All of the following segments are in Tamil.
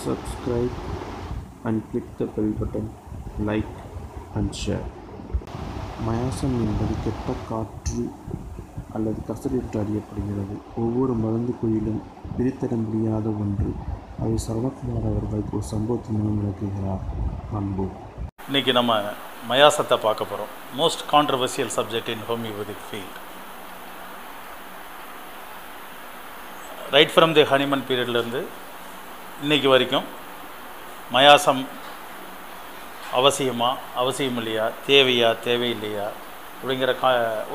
subscribe and click the bell button, like and share. மயாசம் என்பது கெட்ட காற்று அல்லது கசடிட்டு அறியப்படுகிறது. ஒவ்வொரு மருந்து குழியிலும் பிரித்தட முடியாத ஒன்று. அதை சரவணகுமார் அவர்கள் ஒரு சம்பவத்தின் மூலம் விளக்குகிறார். காண்போம். இன்றைக்கி நம்ம மயாசத்தை பார்க்க போகிறோம். Most controversial subject in homeopathic field. Right from the Hahnemann பீரியட்லேருந்து இன்றைக்கி வரைக்கும் மயாசம் அவசியம் இல்லையா, தேவையில்லையா அப்படிங்கிற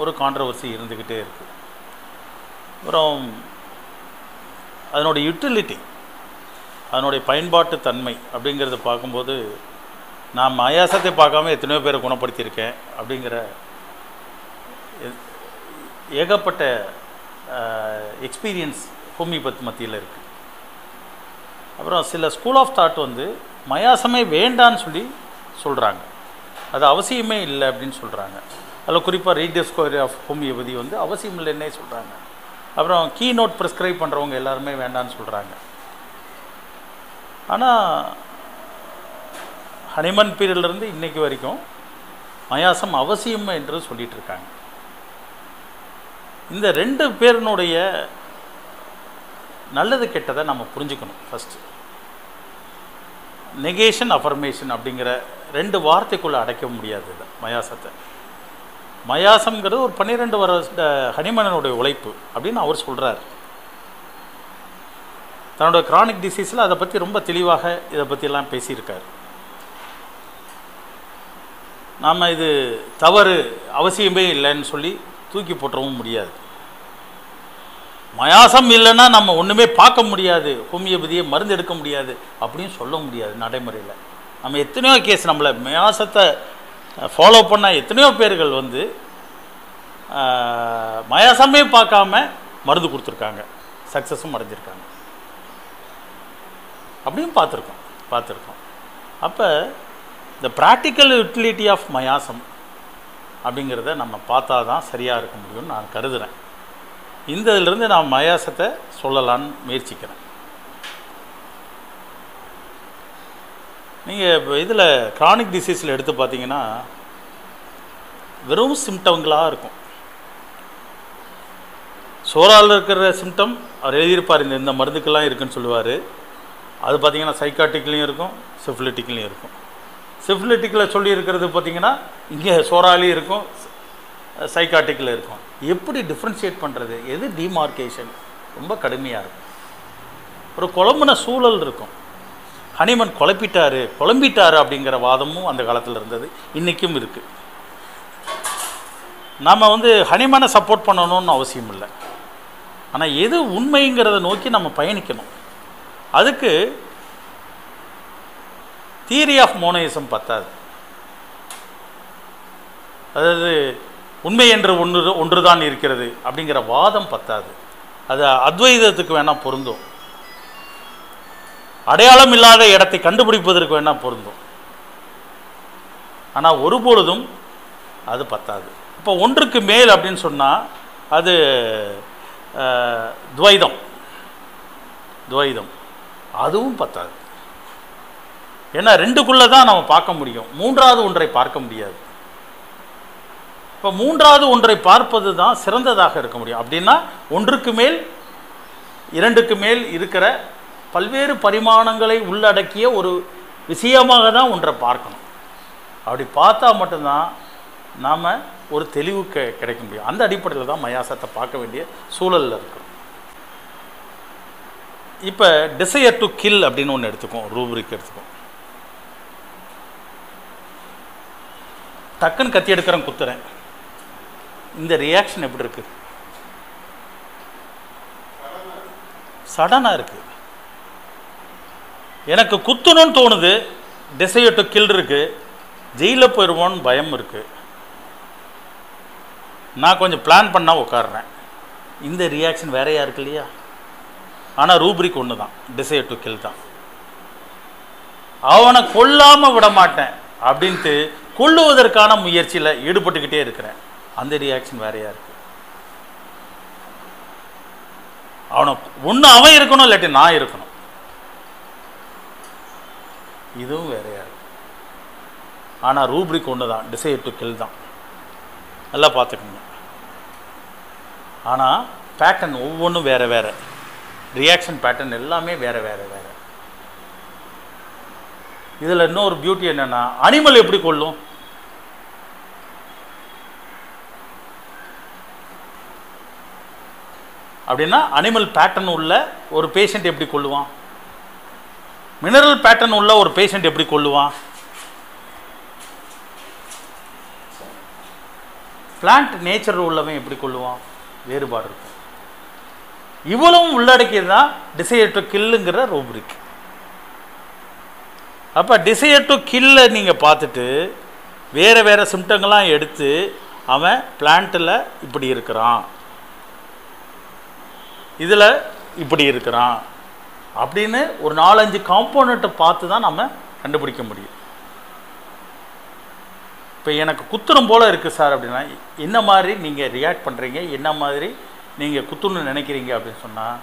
ஒரு கான்ட்ரவர்சி இருந்துக்கிட்டே இருக்குது. அப்புறம் அதனுடைய யூட்டிலிட்டி, அதனுடைய பயன்பாட்டு தன்மை அப்படிங்கிறத பார்க்கும்போது நான் மயாசத்தை பார்க்காம எத்தனையோ பேரை குணப்படுத்தியிருக்கேன் அப்படிங்கிற ஏகப்பட்ட எக்ஸ்பீரியன்ஸ் ஹோமியோபதி மத்தியில் இருக்குது. அப்புறம் சில ஸ்கூல் ஆஃப் தாட் மயாசமே வேண்டான்னு சொல்கிறாங்க, அது அவசியமே இல்லை அப்படின்னு சொல்கிறாங்க. அதில் குறிப்பாக ரீடிஸ்கவரி ஆஃப் ஹோமியோபதி அவசியம் இல்லைன்னே சொல்கிறாங்க. அப்புறம் கீ நோட் ப்ரிஸ்கிரைப் பண்ணுறவங்க எல்லாருமே வேண்டான்னு சொல்கிறாங்க. ஆனால் ஹனிமன் பீரியட்லேருந்து இன்றைக்கி வரைக்கும் மயாசம் அவசியம் என்று சொல்லிகிட்ருக்காங்க. இந்த ரெண்டு பேரினுடைய நல்லது கெட்டதை நம்ம புரிஞ்சுக்கணும். ஃபஸ்ட்டு நெகேஷன், அஃபர்மேஷன் அப்படிங்கிற ரெண்டு வார்த்தைக்குள்ளே அடைக்க முடியாது இதை மயாசத்தை. மயாசம்ங்கிறது ஒரு 12 வருஷ ஹனிமனனுடைய உழைப்பு அப்படின்னு அவர் சொல்கிறார். தன்னோட கிரானிக் டிசீஸில் அதை பற்றி ரொம்ப தெளிவாக இதை பற்றியெல்லாம் பேசியிருக்கார். நாம் இது தவறு, அவசியமே இல்லைன்னு சொல்லி தூக்கி போட்டுறவும் முடியாது. மயாசம் இல்லைன்னா நம்ம ஒன்றுமே பார்க்க முடியாது, ஹோமியோபதியை மருந்து எடுக்க முடியாது அப்படின்னு சொல்ல முடியாது நடைமுறையில். நம்ம எத்தனையோ கேஸ், நம்மளை மயாசத்தை ஃபாலோ பண்ண எத்தனையோ பேர்கள் மயாசமே பார்க்காம மருந்து கொடுத்துருக்காங்க, சக்ஸஸும் அடைஞ்சிருக்காங்க. அப்படியும் பார்த்துருக்கோம். அப்போ இந்த ப்ராக்டிக்கல் யூட்டிலிட்டி ஆஃப் மயாசம் அப்படிங்கிறத நம்ம பார்த்தா தான் சரியாக இருக்க முடியும்னு நான் கருதுகிறேன். இந்த இதிலிருந்து நான் மயாசத்தை சொல்லலான்னு முயற்சிக்கிறேன். நீங்கள் இதில் கிரானிக் டிசீஸில் எடுத்து பார்த்தீங்கன்னா வெறும் சிம்டங்களாக இருக்கும். சோறால் இருக்கிற சிம்டம் அவர் எழுதியிருப்பார், இந்த மருந்துக்கெல்லாம் இருக்குதுன்னு சொல்லுவார். அது பார்த்திங்கன்னா சைக்காட்டிக்லேயும் இருக்கும், சிஃபிலிட்டிக்லேயும் இருக்கும். சிஃபிலிட்டிக்கில் சொல்லியிருக்கிறது பார்த்திங்கன்னா இங்கே சோறாலையும் இருக்கும், சைக்காட்டிக்கில் இருக்கும். எப்படி டிஃப்ரென்ஷியேட் பண்ணுறது, எது டிமார்க்கேஷன் ரொம்ப கடுமையாக இருக்கும். ஒரு குழம்புன சூழல் இருக்கும். ஹனிமன் குழம்பிட்டார் அப்படிங்கிற வாதமும் அந்த காலத்தில் இருந்தது, இன்றைக்கும் இருக்குது. நாம் ஹனிமனை சப்போர்ட் பண்ணணும்னு அவசியம் இல்லை, ஆனால் எது உண்மைங்கிறத நோக்கி நம்ம பயணிக்கணும். அதுக்கு தியரி ஆஃப் மோனோயிசம் பத்தாது. அதாவது உண்மை என்று ஒன்று தான் இருக்கிறது அப்படிங்கிற வாதம் பத்தாது. அது அத்வைதத்துக்கு வேணால் பொருந்தும், அடையாளம் இல்லாத இடத்தை கண்டுபிடிப்பதற்கு வேணால் பொருந்தும். ஆனால் ஒருபொழுதும் அது பத்தாது. இப்போ ஒன்றுக்கு மேல் அப்படின்னு சொன்னால் அது துவைதம், அதுவும் பத்தாது. ஏன்னா ரெண்டுக்குள்ளே தான் நம்ம பார்க்க முடியும், மூன்றாவது ஒன்றை பார்க்க முடியாது. இப்போ மூன்றாவது ஒன்றை பார்ப்பது தான் சிறந்ததாக இருக்க முடியும். அப்படின்னா ஒன்றுக்கு மேல், இரண்டுக்கு மேல் இருக்கிற பல்வேறு பரிமாணங்களை உள்ளடக்கிய ஒரு விஷயமாக தான் ஒன்றை பார்க்கணும். அப்படி பார்த்தா மட்டும்தான் நாம் ஒரு தெளிவு கிடைக்க முடியும். அந்த அடிப்படையில் தான் மயாசத்தை பார்க்க வேண்டிய சூழலில் இருக்கும். இப்போ டிசையர் டு கில் அப்படின்னு ஒன்று எடுத்துக்கோம், ரூப்ரிக் எடுத்துக்கோம். டக்குன்னு கத்தி எடுக்கிறேன், குத்துறேன். இந்த ரியாக்ஷன் எப்படி இருக்கு? சடனாக இருக்குது. எனக்கு குத்தணும்னு தோணுது, டிசையர் டு கில் இருக்குது, ஜெயிலில் போயிடுவோன்னு பயம் இருக்குது. நான் கொஞ்சம் பிளான் பண்ணால் உட்காடுறேன். இந்த ரியாக்ஷன் வேறையாக இருக்கு இல்லையா? ஆனால் ரூப்ரிக் ஒன்று தான், டிசையர் டு கில் தான். அவனை கொல்லாமல் விட மாட்டேன் அப்படின்ட்டு கொல்லுவதற்கான முயற்சியில் ஈடுபட்டுக்கிட்டே இருக்கிறேன். அந்த ரியாக்ஷன் வேறையாக இருக்குது. அவனை ஒன்று அவன் இருக்கணும், இல்லாட்டி நான் இருக்கணும். இதுவும் வேறையாக இருக்கும். ஆனால் ரூப்ரிக் ஒன்று தான், டிசைர் டு கில் தான். நல்லா பார்த்துக்கோங்க. ஆனால் பேட்டர்ன் ஒவ்வொன்றும் வேறு வேறு, ரியாக்ஷன் பேட்டர்ன் எல்லாமே வேறு வேறு வேறு. இதில் இன்னொரு பியூட்டி என்னென்னா, அனிமல் எப்படி கொள்ளும்? அப்படின்னா அனிமல் பேட்டர்ன் உள்ள ஒரு பேஷண்ட் எப்படி கொள்ளுவான்? மினரல் பேட்டர்ன் உள்ள ஒரு பேஷண்ட் எப்படி கொள்ளுவான்? பிளான்ட் நேச்சர் உள்ளவன் எப்படி கொள்ளுவான்? வேறுபாடு இருக்கும். இவ்வளவும் உள்ளடக்கியது தான் டிசைர் டு கில்லுங்கிற ரூப்ரிக். அப்போ டிசைர் டு கில்லை நீங்கள் பார்த்துட்டு வேறு வேறு சிம்டங்கள்லாம் எடுத்து அவன் பிளான்ட்டில் இப்படி இருக்கிறான், இதில் இப்படி இருக்கிறான் அப்படின்னு ஒரு 4-5 காம்போனண்ட்டை பார்த்து தான் நம்ம கண்டுபிடிக்க முடியும். இப்போ எனக்கு குத்துறம் போல் இருக்குது சார் அப்படின்னா என்ன மாதிரி நீங்கள் ரியாக்ட் பண்ணுறீங்க, என்ன மாதிரி நீங்கள் குத்துணுன்னு நினைக்கிறீங்க அப்படின்னு சொன்னால்,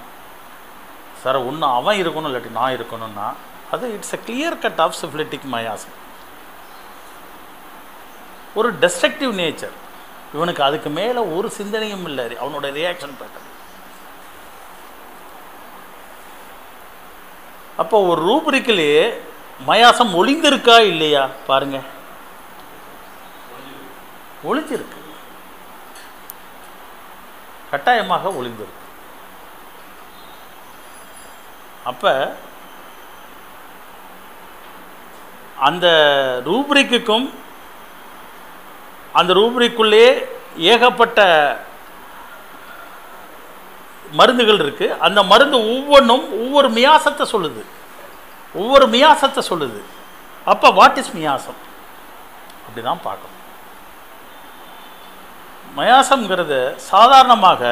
சார் ஒன்று அவன் இருக்கணும் இல்லாட்டி நான் இருக்கணும்னா அது it's a clear cut of syphilitic மயாசம். ஒரு டெஸ்ட்ரக்டிவ் நேச்சர். இவனுக்கு அதுக்கு மேலே ஒரு சிந்தனையும் இல்லை, அவனோட ரியாக்ஷன் பேட்டர்ன். அப்போ ஒரு ரூப்ரிக்கிலேயே மயாசம் ஒளிந்திருக்கா இல்லையா பாருங்க, ஒளிஞ்சிருக்கு, கட்டாயமாக ஒளிந்திருக்கு. அப்போ அந்த ரூப்ரிக்குக்கும் அந்த ரூப்ரிக்குள்ளே ஏகப்பட்ட மருந்துகள் இருக்குது. அந்த மருந்து ஒவ்வொன்றும் ஒவ்வொரு மியாசத்தை சொல்லுது, ஒவ்வொரு மியாசத்தை சொல்லுது. அப்போ வாட் இஸ் மியாசம்? அப்படி தான் பார்க்கணும். மயாசம்ங்கிறது சாதாரணமாக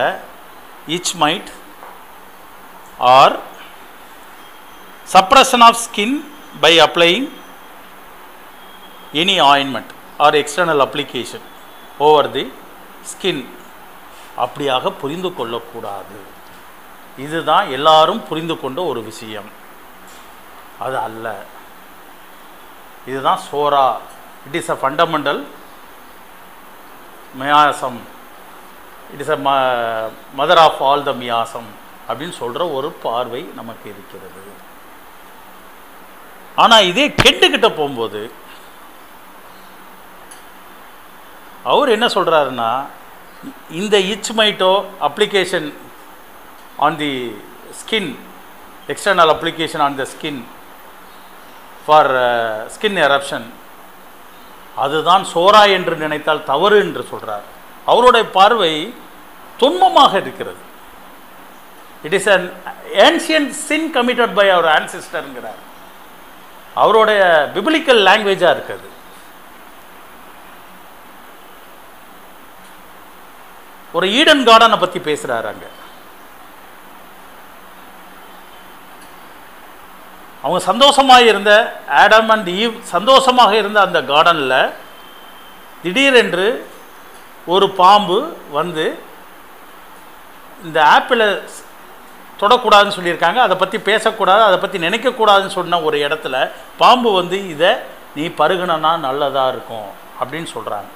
itch mite or suppression of skin by applying any ointment or external application over the skin, அப்படியாக புரிந்து கொள்ளக்கூடாது. இதுதான் எல்லாரும் புரிந்து கொண்ட ஒரு விஷயம். அது அல்ல, இதுதான் psora. It is a fundamental மியாசம், it is a mother of all the மியாசம் அப்படின்னு சொல்கிற ஒரு பார்வை நமக்கு இருக்கிறது. ஆனால் இதே கெண்டுக்கிட்ட போகும்போது அவர் என்ன சொல்கிறாருன்னா, இந்த இச்மைட்டோ application on the skin, external application on the skin for skin eruption, அதுதான் சோரா என்று நினைத்தால் தவறு என்று சொல்கிறார். அவருடைய பார்வை துன்பமாக இருக்கிறது. It is an ancient sin committed by அவர் ஆன்சிஸ்டர்ங்கிறார். அவருடைய பிபிலிக்கல் லாங்குவேஜாக இருக்குது. ஒரு ஈடன் கார்டனை பற்றி பேசுகிறாரு. அங்கே அவங்க சந்தோஷமாக இருந்த ஆடம் அண்ட் ஈவ் சந்தோஷமாக இருந்த அந்த கார்டனில் திடீரென்று ஒரு பாம்பு வந்து இந்த ஆப்பிளை தொடக்கூடாதுன்னு சொல்லியிருக்காங்க, அதை பற்றி பேசக்கூடாது, அதை பற்றி நினைக்கக்கூடாதுன்னு சொன்ன ஒரு இடத்துல பாம்பு வந்து இதை நீ பருகுனா நல்லதாக இருக்கும் அப்படின்னு சொல்கிறாங்க.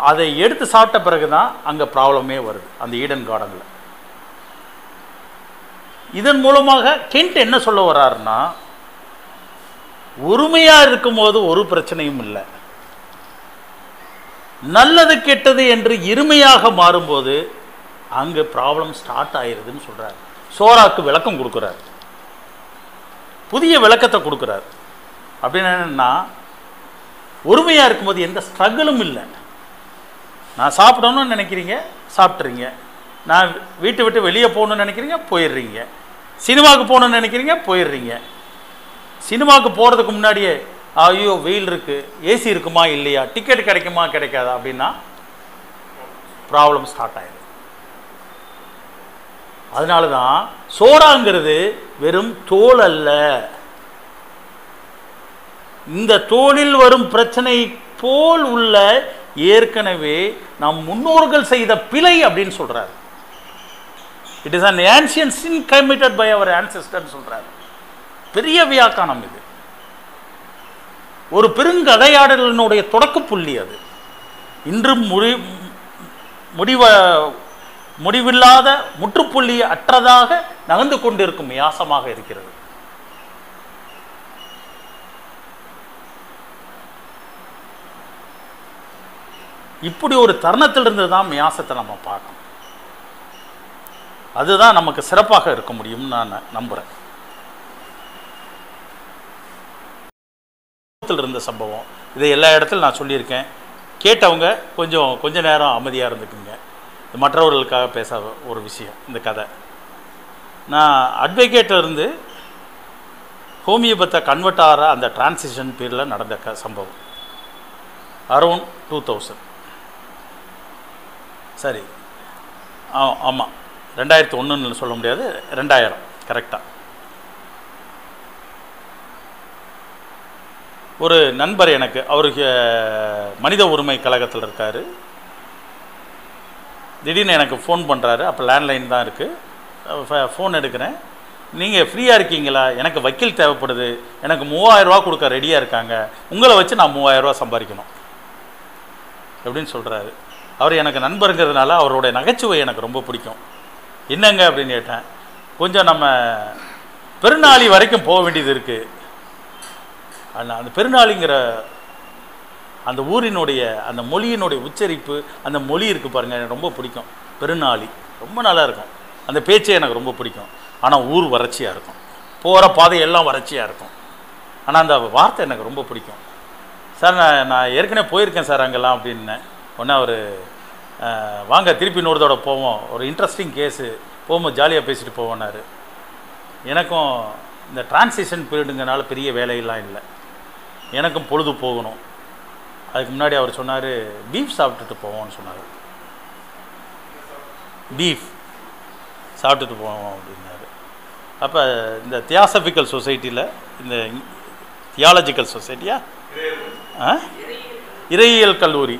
அதை எடுத்து சாப்பிட்ட பிறகு தான் அங்கே ப்ராப்ளமே வருது அந்த ஈடன் கார்டனில். இதன் மூலமாக கென்ட் என்ன சொல்ல வர்றாருன்னா, ஒருமையாக இருக்கும்போது ஒரு பிரச்சனையும் இல்லை, நல்லது கெட்டது என்று இருமையாக மாறும்போது அங்கே ப்ராப்ளம் ஸ்டார்ட் ஆயிடுதுன்னு சொல்கிறார். சோராக்கு விளக்கம் கொடுக்குறார், புதிய விளக்கத்தை கொடுக்குறார். அப்படின்னு என்னன்னா, ஒருமையாக இருக்கும்போது எந்த ஸ்ட்ரகிளும் இல்லை. நான் சாப்பிடணும்னு நினைக்கிறீங்க, சாப்பிட்றீங்க. நான் வீட்டை விட்டு வெளியே போகணுன்னு நினைக்கிறீங்க, போயிடுறீங்க. சினிமாவுக்கு போகணுன்னு நினைக்கிறீங்க, போயிடுறீங்க. சினிமாவுக்கு போகிறதுக்கு முன்னாடியே ஐயோ வெயில் இருக்குது, ஏசி இருக்குமா இல்லையா, டிக்கெட் கிடைக்குமா கிடைக்காதா அப்படின்னா ப்ராப்ளம் ஸ்டார்ட் ஆயிடுது. அதனால தான் சோறாங்கிறது வெறும் தோல் அல்ல, இந்த தோலில் வரும் பிரச்சனை போல் உள்ள ஏற்கனவே நம் முன்னோர்கள் செய்த பிழை அப்படின்னு சொல்றாரு. It is an ancient sin committed by our ancestors சொல்றாரு. பெரிய வியாக்கானம் இது. ஒரு பெருங்கதையாடலினுடைய தொடக்க புள்ளி அது. இன்றும் முடிவில்லாத முற்றுப்புள்ளி அற்றதாக நகர்ந்து கொண்டிருக்கும் மியாசமாக இருக்கிறது. இப்படி ஒரு தருணத்திலிருந்து தான் மியாசத்தை நம்ம பார்க்கணும். அதுதான் நமக்கு சிறப்பாக இருக்க முடியும்னு நான் நம்புறேன். இருந்த சம்பவம் இதை எல்லா இடத்துல நான் சொல்லியிருக்கேன். கேட்டவங்க கொஞ்ச நேரம் அமைதியாக இருந்துக்குங்க. மற்றவர்களுக்காக பேச ஒரு விஷயம் இந்த கதை. நான் அட்வொகேட்டில் இருந்து ஹோமியோபத்தை கன்வெர்ட் ஆகிற அந்த டிரான்சிஷன் பீரியடில் நடந்த சம்பவம். அரௌண்ட் 2000. சரி, ஆமாம், 2001 சொல்ல முடியாது, 2000 கரெக்டாக. ஒரு நண்பர் எனக்கு, அவருக்கு மனித உரிமை கழகத்தில் இருக்கார். திடீர்னு எனக்கு ஃபோன் பண்ணுறாரு. அப்போ லேண்ட்லைன் தான் இருக்குது. ஃபோன் எடுக்கிறேன். நீங்கள் ஃப்ரீயாக இருக்கீங்களா? எனக்கு வக்கீல் தேவைப்படுது, எனக்கு 3000 ரூபா கொடுக்க ரெடியாக இருக்காங்க, உங்களை வச்சு நான் 3000 ரூபா சம்பாதிக்கணும் அப்படின்னு சொல்கிறாரு. அவர் எனக்கு நண்பருங்கிறதுனால அவருடைய நகைச்சுவை எனக்கு ரொம்ப பிடிக்கும். என்னங்க அப்படின்னு கேட்டேன். கொஞ்சம் நம்ம பெருநாளி வரைக்கும் போக வேண்டியது இருக்குது. அந்த பெருநாளிங்கிற அந்த ஊரினுடைய அந்த மொழியினுடைய உச்சரிப்பு, அந்த மொழி இருக்குது பாருங்கள், எனக்கு ரொம்ப பிடிக்கும். பெருநாளி ரொம்ப நல்லா இருக்கும். அந்த பேச்சே எனக்கு ரொம்ப பிடிக்கும். ஆனால் ஊர் வறட்சியாக இருக்கும், போகிற பாதையெல்லாம் வறட்சியாக இருக்கும். ஆனால் அந்த வார்த்தை எனக்கு ரொம்ப பிடிக்கும். சார் நான் ஏற்கனவே போயிருக்கேன் சார் அங்கெல்லாம் அப்படின்னேன். உடனே அவர் வாங்க திருப்பி இன்னொருத்தோட போவோம், ஒரு இன்ட்ரெஸ்டிங் கேஸு, போகும்போது ஜாலியாக பேசிட்டு போவோன்னாரு. எனக்கும் இந்த டிரான்சிஷன் பீரியடுங்கிறனால பெரிய வேலையெல்லாம் இல்லை, எனக்கும் பொழுது போகணும். அதுக்கு முன்னாடி அவர் சொன்னார், பீஃப் சாப்பிட்டுட்டு போவோம்னு சொன்னார். பீஃப் சாப்பிட்டுட்டு போவோம் அப்படின்னாரு. அப்போ இந்த தியாசபிக்கல் சொசைட்டியில், இந்த தியாலஜிக்கல் சொசைட்டியா, இறையியல் கல்லூரி,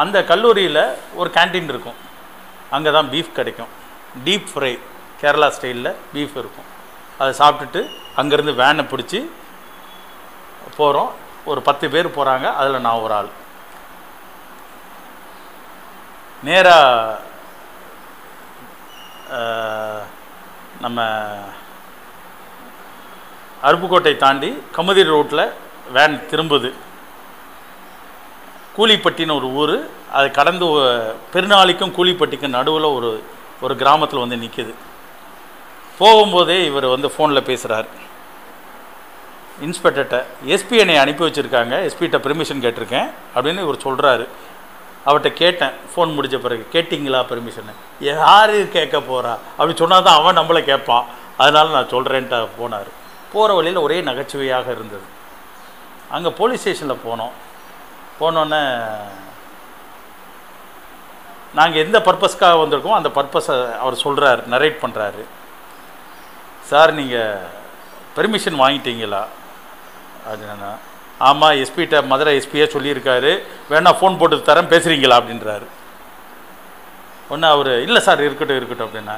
அந்த கல்லூரியில் ஒரு கேன்டீன் இருக்கும். அங்கே தான் பீஃப் கிடைக்கும். டீப் ஃப்ரை கேரளா ஸ்டைலில் பீஃப் இருக்கும். அதை சாப்பிட்டுட்டு அங்கேருந்து வேனை பிடிச்சி போகிறோம். ஒரு 10 பேர் போகிறாங்க, அதில் நான் ஒரு ஆள். நேராக நம்ம அருப்புக்கோட்டை தாண்டி கமுதிரி ரோட்டில் வேன் திரும்புது. கூலிப்பட்டின்னு ஒரு ஊர், அதை கடந்து பெருநாளிக்கும் கூலிப்பட்டிக்கும் நடுவில் ஒரு கிராமத்தில் வந்து நிற்கிது. போகும்போதே இவர் வந்து ஃபோனில் பேசுகிறார் இன்ஸ்பெக்டர்கிட்ட. எஸ்பி என்னை அனுப்பி வச்சுருக்காங்க, எஸ்பிகிட்ட பெர்மிஷன் கேட்டிருக்கேன் அப்படின்னு இவர் சொல்கிறாரு. அவர்கிட்ட கேட்டேன் ஃபோன் முடிஞ்ச பிறகு, கேட்டிங்களா பெர்மிஷன்? யார் கேட்க போகிறா அப்படி சொன்னால் தான் அவன் நம்மளை கேட்பான், அதனால் நான் சொல்கிறேன்ட்டு போனார். போகிற வழியில் ஒரே நகைச்சுவையாக இருந்தது. அங்கே போலீஸ் ஸ்டேஷனில் போனோன்னே நாங்கள் எந்த பர்பஸ்க்காக வந்திருக்கோம் அந்த பர்பஸை அவர் சொல்கிறார், நரேட் பண்ணுறாரு. சார் நீங்கள் பெர்மிஷன் வாங்கிட்டீங்களா அப்படின்னா, ஆமாம் எஸ்பிகிட்ட மதுரை எஸ்பியே சொல்லியிருக்காரு, வேணா ஃபோன் போட்டு தரேன் பேசுகிறீங்களா அப்படின்றாரு. ஒன்று அவர் இல்லை சார் இருக்கட்டும் அப்படின்னா,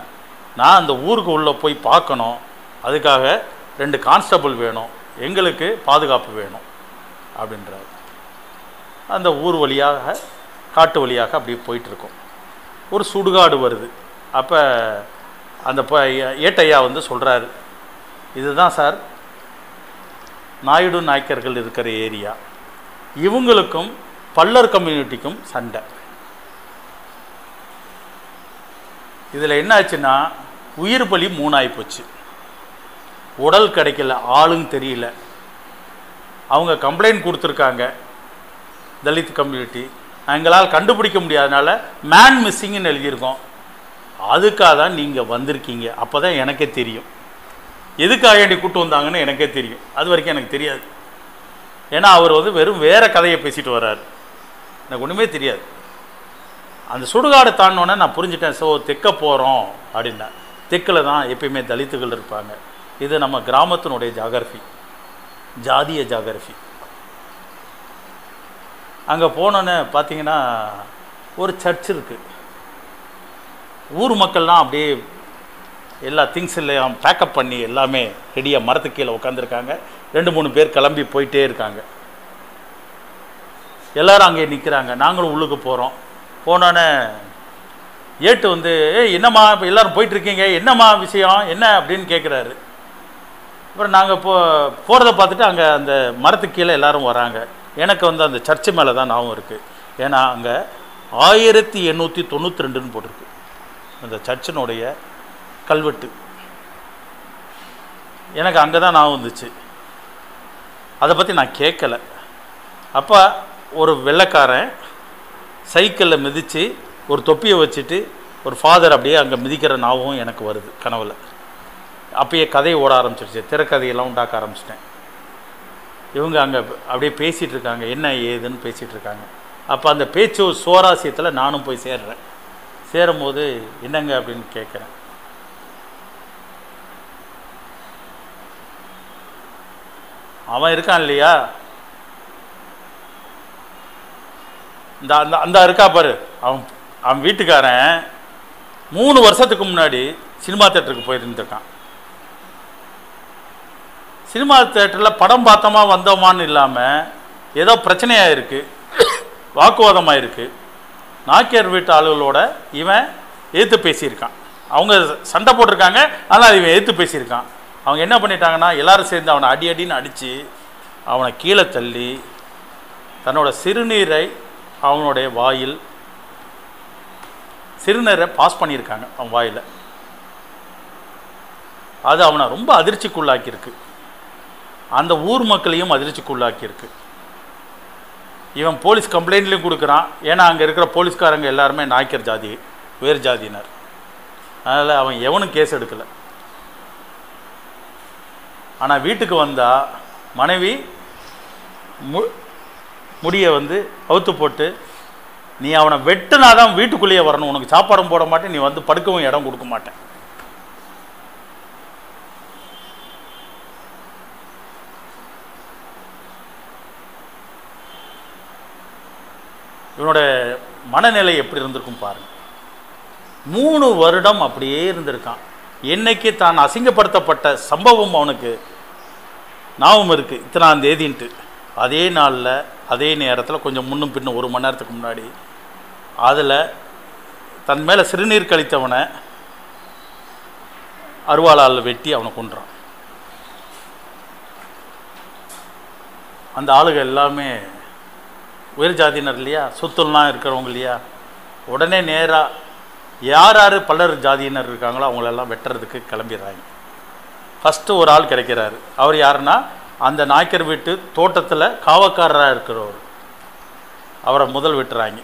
நான் அந்த ஊருக்கு உள்ளே போய் பார்க்கணும், அதுக்காக 2 கான்ஸ்டபிள் வேணும், எங்களுக்கு பாதுகாப்பு வேணும் அப்படின்றார். அந்த ஊர் வழியாக காட்டு வழியாக அப்படியே போயிட்டுருக்கோம். ஒரு சுடுகாடு வருது. அப்போ அந்த ஏட்டையா வந்து சொல்கிறாரு, இதுதான் சார் நாயுடு நாயக்கர்கள் இருக்கிற ஏரியா, இவங்களுக்கும் பல்லர் கம்யூனிட்டிக்கும் சண்டை. இதில் என்ன ஆச்சுன்னா உயிர் பலி 3 ஆகிப்போச்சு. உடல் கிடைக்கல, ஆளுங்க தெரியல. அவங்க கம்ப்ளைண்ட் கொடுத்துருக்காங்க தலித் கம்யூனிட்டி, எங்களால் கண்டுபிடிக்க முடியாதனால மேன் மிஸ்ஸிங்னு எழுதியிருக்கோம். அதுக்காக தான் நீங்கள் வந்திருக்கீங்க. அப்போ தான் எனக்கே தெரியும் எதுக்காக வேண்டி கூப்பிட்டு வந்தாங்கன்னு எனக்கே தெரியும். அது வரைக்கும் எனக்கு தெரியாது. ஏன்னா அவர் வந்து வெறும் வேறு கதையை பேசிட்டு வர்றாரு, எனக்கு ஒன்றுமே தெரியாது. அந்த சுடுகாடு தாண்டினோன்னே நான் புரிஞ்சுட்டேன், ஸோ தெற்க போகிறோம் அப்படின்னா. தெற்கில் தான் எப்பயுமே தலித்துகள் இருப்பாங்க. இது நம்ம கிராமத்தினுடைய ஜாகிரஃபி, ஜாதிய ஜாகிரஃபி. அங்கே போனோன்னே பார்த்தீங்கன்னா ஒரு சர்ச் இருக்குது. ஊர் மக்கள்லாம் அப்படியே எல்லா திங்ஸ் எல்லாம் பேக்கப் பண்ணி எல்லாமே ரெடியாக மரத்துக்கு கீழே உட்காந்துருக்காங்க. 2-3 பேர் கிளம்பி போயிட்டே இருக்காங்க. எல்லோரும் அங்கே நிற்கிறாங்க. நாங்களும் உள்ளுக்கு போகிறோம். போனோன்னே ஏட்டு வந்து என்னம்மா இப்போ எல்லோரும் போயிட்டுருக்கீங்க, என்னம்மா விஷயம் என்ன அப்படின்னு கேட்குறாரு. அப்புறம் நாங்கள் போகிறத பார்த்துட்டு அங்கே அந்த மரத்துக்கு கீழே எல்லோரும் வராங்க. எனக்கு வந்து அந்த சர்ச்சு மேலே தான் ஞாபகம் இருக்குது. ஏன்னா அங்கே 1892ன்னு போட்டிருக்கு அந்த சர்ச்சினுடைய கல்வெட்டு. எனக்கு அங்கே தான் ஞாபகம் வந்துச்சு. அதை பற்றி நான் கேட்கலை. அப்போ ஒரு வெள்ளைக்காரன் சைக்கிளில் மிதித்து ஒரு தொப்பியை வச்சுட்டு ஒரு ஃபாதர் அப்படியே அங்கே மிதிக்கிற ஞாபகம் எனக்கு வருது கனவில். அப்பயே கதையை ஓட ஆரம்பிச்சிருச்சு. திரைக்கதையெல்லாம் உண்டாக்க ஆரம்பிச்சிட்டேன். இவங்க அங்கே அப்படியே பேசிகிட்டு இருக்காங்க, என்ன ஏதுன்னு பேசிகிட்டு இருக்காங்க. அப்போ அந்த பேச்சு சுவாரஸ்யத்தில் நானும் போய் சேர்றேன். சேரும்போது என்னங்க அப்படின்னு கேட்குறேன். அவன் இருக்கான் இல்லையா, இந்த அந்த அந்த இருக்கா பாரு, அவன் வீட்டுக்காரன் 3 வருஷத்துக்கு முன்னாடி சினிமா தேட்டருக்கு போயிருந்துருக்கான். சினிமா தேட்டரில் படம் பார்த்தோமா வந்தோமான்னு இல்லாமல் ஏதோ பிரச்சனையாக இருக்குது, வாக்குவாதமாக இருக்குது. நாக்கியார் வீட்டு ஆளுகளோட இவன் எதிர்த்து பேசியிருக்கான். அவங்க சண்டை போட்டிருக்காங்க, ஆனால் இவன் எதிர்த்து பேசியிருக்கான். அவங்க என்ன பண்ணிட்டாங்கன்னா எல்லோரும் சேர்ந்து அவனை அடின்னு அடித்து அவனை கீழே தள்ளி தன்னோட சிறுநீரை அவனுடைய வாயில் சிறுநீரை பாஸ் பண்ணியிருக்காங்க அவன் வாயில். அது அவனை ரொம்ப அதிர்ச்சிக்குள்ளாக்கியிருக்கு. அந்த ஊர் மக்களையும் அதிர்ச்சிக்குள்ளாக்கியிருக்கு. இவன் போலீஸ் கம்ப்ளைண்ட்லேயும் கொடுக்குறான். ஏன்னா அங்கே இருக்கிற போலீஸ்காரங்க எல்லாருமே நாய்க்கர் ஜாதி, வேறு ஜாதியினர். அதனால் அவன் எவனும் கேஸ் எடுக்கலை. ஆனால் வீட்டுக்கு வந்தால் மனைவி முடியை வந்து அவுத்து போட்டு, நீ அவனை வெட்டுனா தான் வீட்டுக்குள்ளேயே வரணும், உனக்கு சாப்பாடும் போட மாட்டேன், நீ வந்து படுக்கவும் இடம் கொடுக்க மாட்டேன். இவனோட மனநிலை எப்படி இருந்திருக்கும் பாருங்க. 3 வருடம் அப்படியே இருந்திருக்கான். என்னைக்கு தான் அசிங்கப்படுத்தப்பட்ட சம்பவம் அவனுக்கு ஞாபகம் இருக்குது, இத்தனாம் தேதின்ட்டு. அதே நாளில் அதே நேரத்தில் கொஞ்சம் முன்னும் பின்னும் 1 மணி நேரத்துக்கு முன்னாடி அதில் தன் மேலே சிறுநீர் கழித்தவனை அருவாளால் வெட்டி அவனை கொன்றான். அந்த ஆளுக எல்லாமே உயர் ஜாதியினர் இல்லையா, சொத்துலாம் இருக்கிறவங்க இல்லையா. உடனே நேராக யார் யார் பலர் ஜாதியினர் இருக்காங்களோ அவங்களெல்லாம் வெட்டுறதுக்கு கிளம்பிடுறாங்க. ஃபஸ்ட்டு ஒரு ஆள் கிடைக்கிறாரு. அவர் யாருன்னா அந்த நாய்க்கர் வீட்டு தோட்டத்தில் காவக்காரராக இருக்கிறவர். அவரை முதல் வெட்டுறாங்க.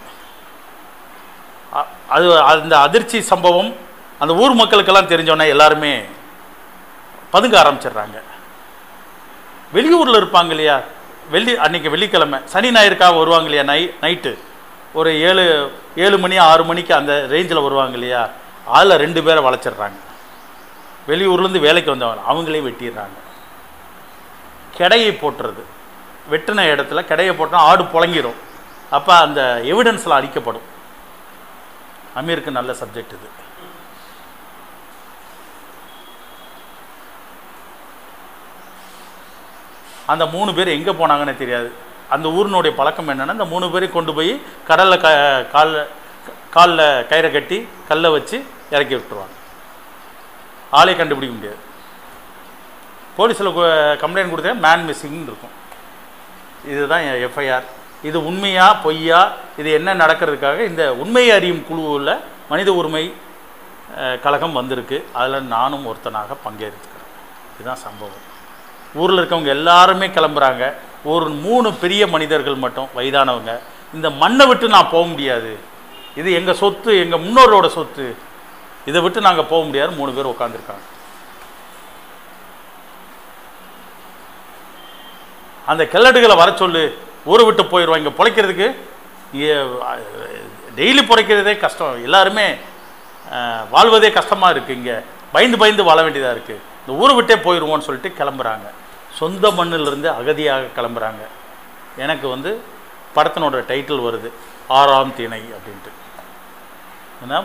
அது அந்த அதிர்ச்சி சம்பவம் அந்த ஊர் மக்களுக்கெல்லாம் தெரிஞ்சோன்னே எல்லாருமே பதுங்க ஆரம்பிச்சிடுறாங்க. வெளியூரில் இருப்பாங்க இல்லையா, அன்றைக்கி வெள்ளிக்கிழமை சனி ஞாயிறுக்காக வருவாங்க இல்லையா, நைட்டு ஒரு 7 மணி 6 மணிக்கு அந்த ரேஞ்சில் வருவாங்க இல்லையா, அதில் 2 பேரை வளைச்சிட்றாங்க. வெளியூர்லேருந்து வேலைக்கு வந்தவங்க அவங்களே வெட்டிடுறாங்க. கெடையை போட்டுறது, வெட்டின இடத்துல கெடையை போட்டால் ஆடு புழங்கிடும். அப்போ அந்த எவிடன்ஸில் அடிக்கப்படும். அமீருக்கு நல்ல சப்ஜெக்ட் இது. அந்த 3 பேர் எங்கே போனாங்கன்னு தெரியாது. அந்த ஊரினுடைய பழக்கம் என்னென்னா, இந்த 3 பேரையும் கொண்டு போய் கடலில் காலில் கயிறை கட்டி கல்லை வச்சு இறக்கி விட்டுருவாங்க. ஆளே கண்டுபிடிக்க முடியாது. போலீஸில் கம்ப்ளைண்ட் கொடுத்தா மேன் மிஸ்ஸிங்னு இருக்கும். இதுதான் எஃப்ஐஆர். இது உண்மையா பொய்யா, இது என்ன நடக்கிறதுக்காக இந்த உண்மையை அறியும் குழுவில் மனித உரிமை கழகம் வந்திருக்கு. அதில் நானும் ஒருத்தனாக பங்கேற்றுக்கிறேன். இதுதான் சம்பவம். ஊரில் இருக்கவங்க எல்லாருமே கிளம்புறாங்க. ஒரு 3 பெரிய மனிதர்கள் மட்டும் வயதானவங்க, இந்த மண்ணை விட்டு நான் போக முடியாது, இது எங்கள் சொத்து, எங்கள் முன்னோரோட சொத்து, இதை விட்டு நாங்கள் போக முடியாது. 3 பேர் உட்காந்துருக்காங்க. அந்த கிழடுகளை வர சொல்லு, ஊரை விட்டு போயிடுவாங்க. இங்கே பிழைக்கிறதுக்கு டெய்லி பிழைக்கிறதே கஷ்டம், எல்லாருமே வாழ்வதே கஷ்டமாக இருக்குது, இங்கே பயந்து வாழ வேண்டியதாக இருக்குது, இந்த ஊரை விட்டே போயிடுவோன்னு சொல்லிட்டு கிளம்புறாங்க. சொந்த மண்ணிலிருந்து அகதியாக கிளம்புறாங்க. எனக்கு வந்து படத்தினோட டைட்டில் வருது 6ஆம் திணை அப்படின்ட்டு. ஏன்னா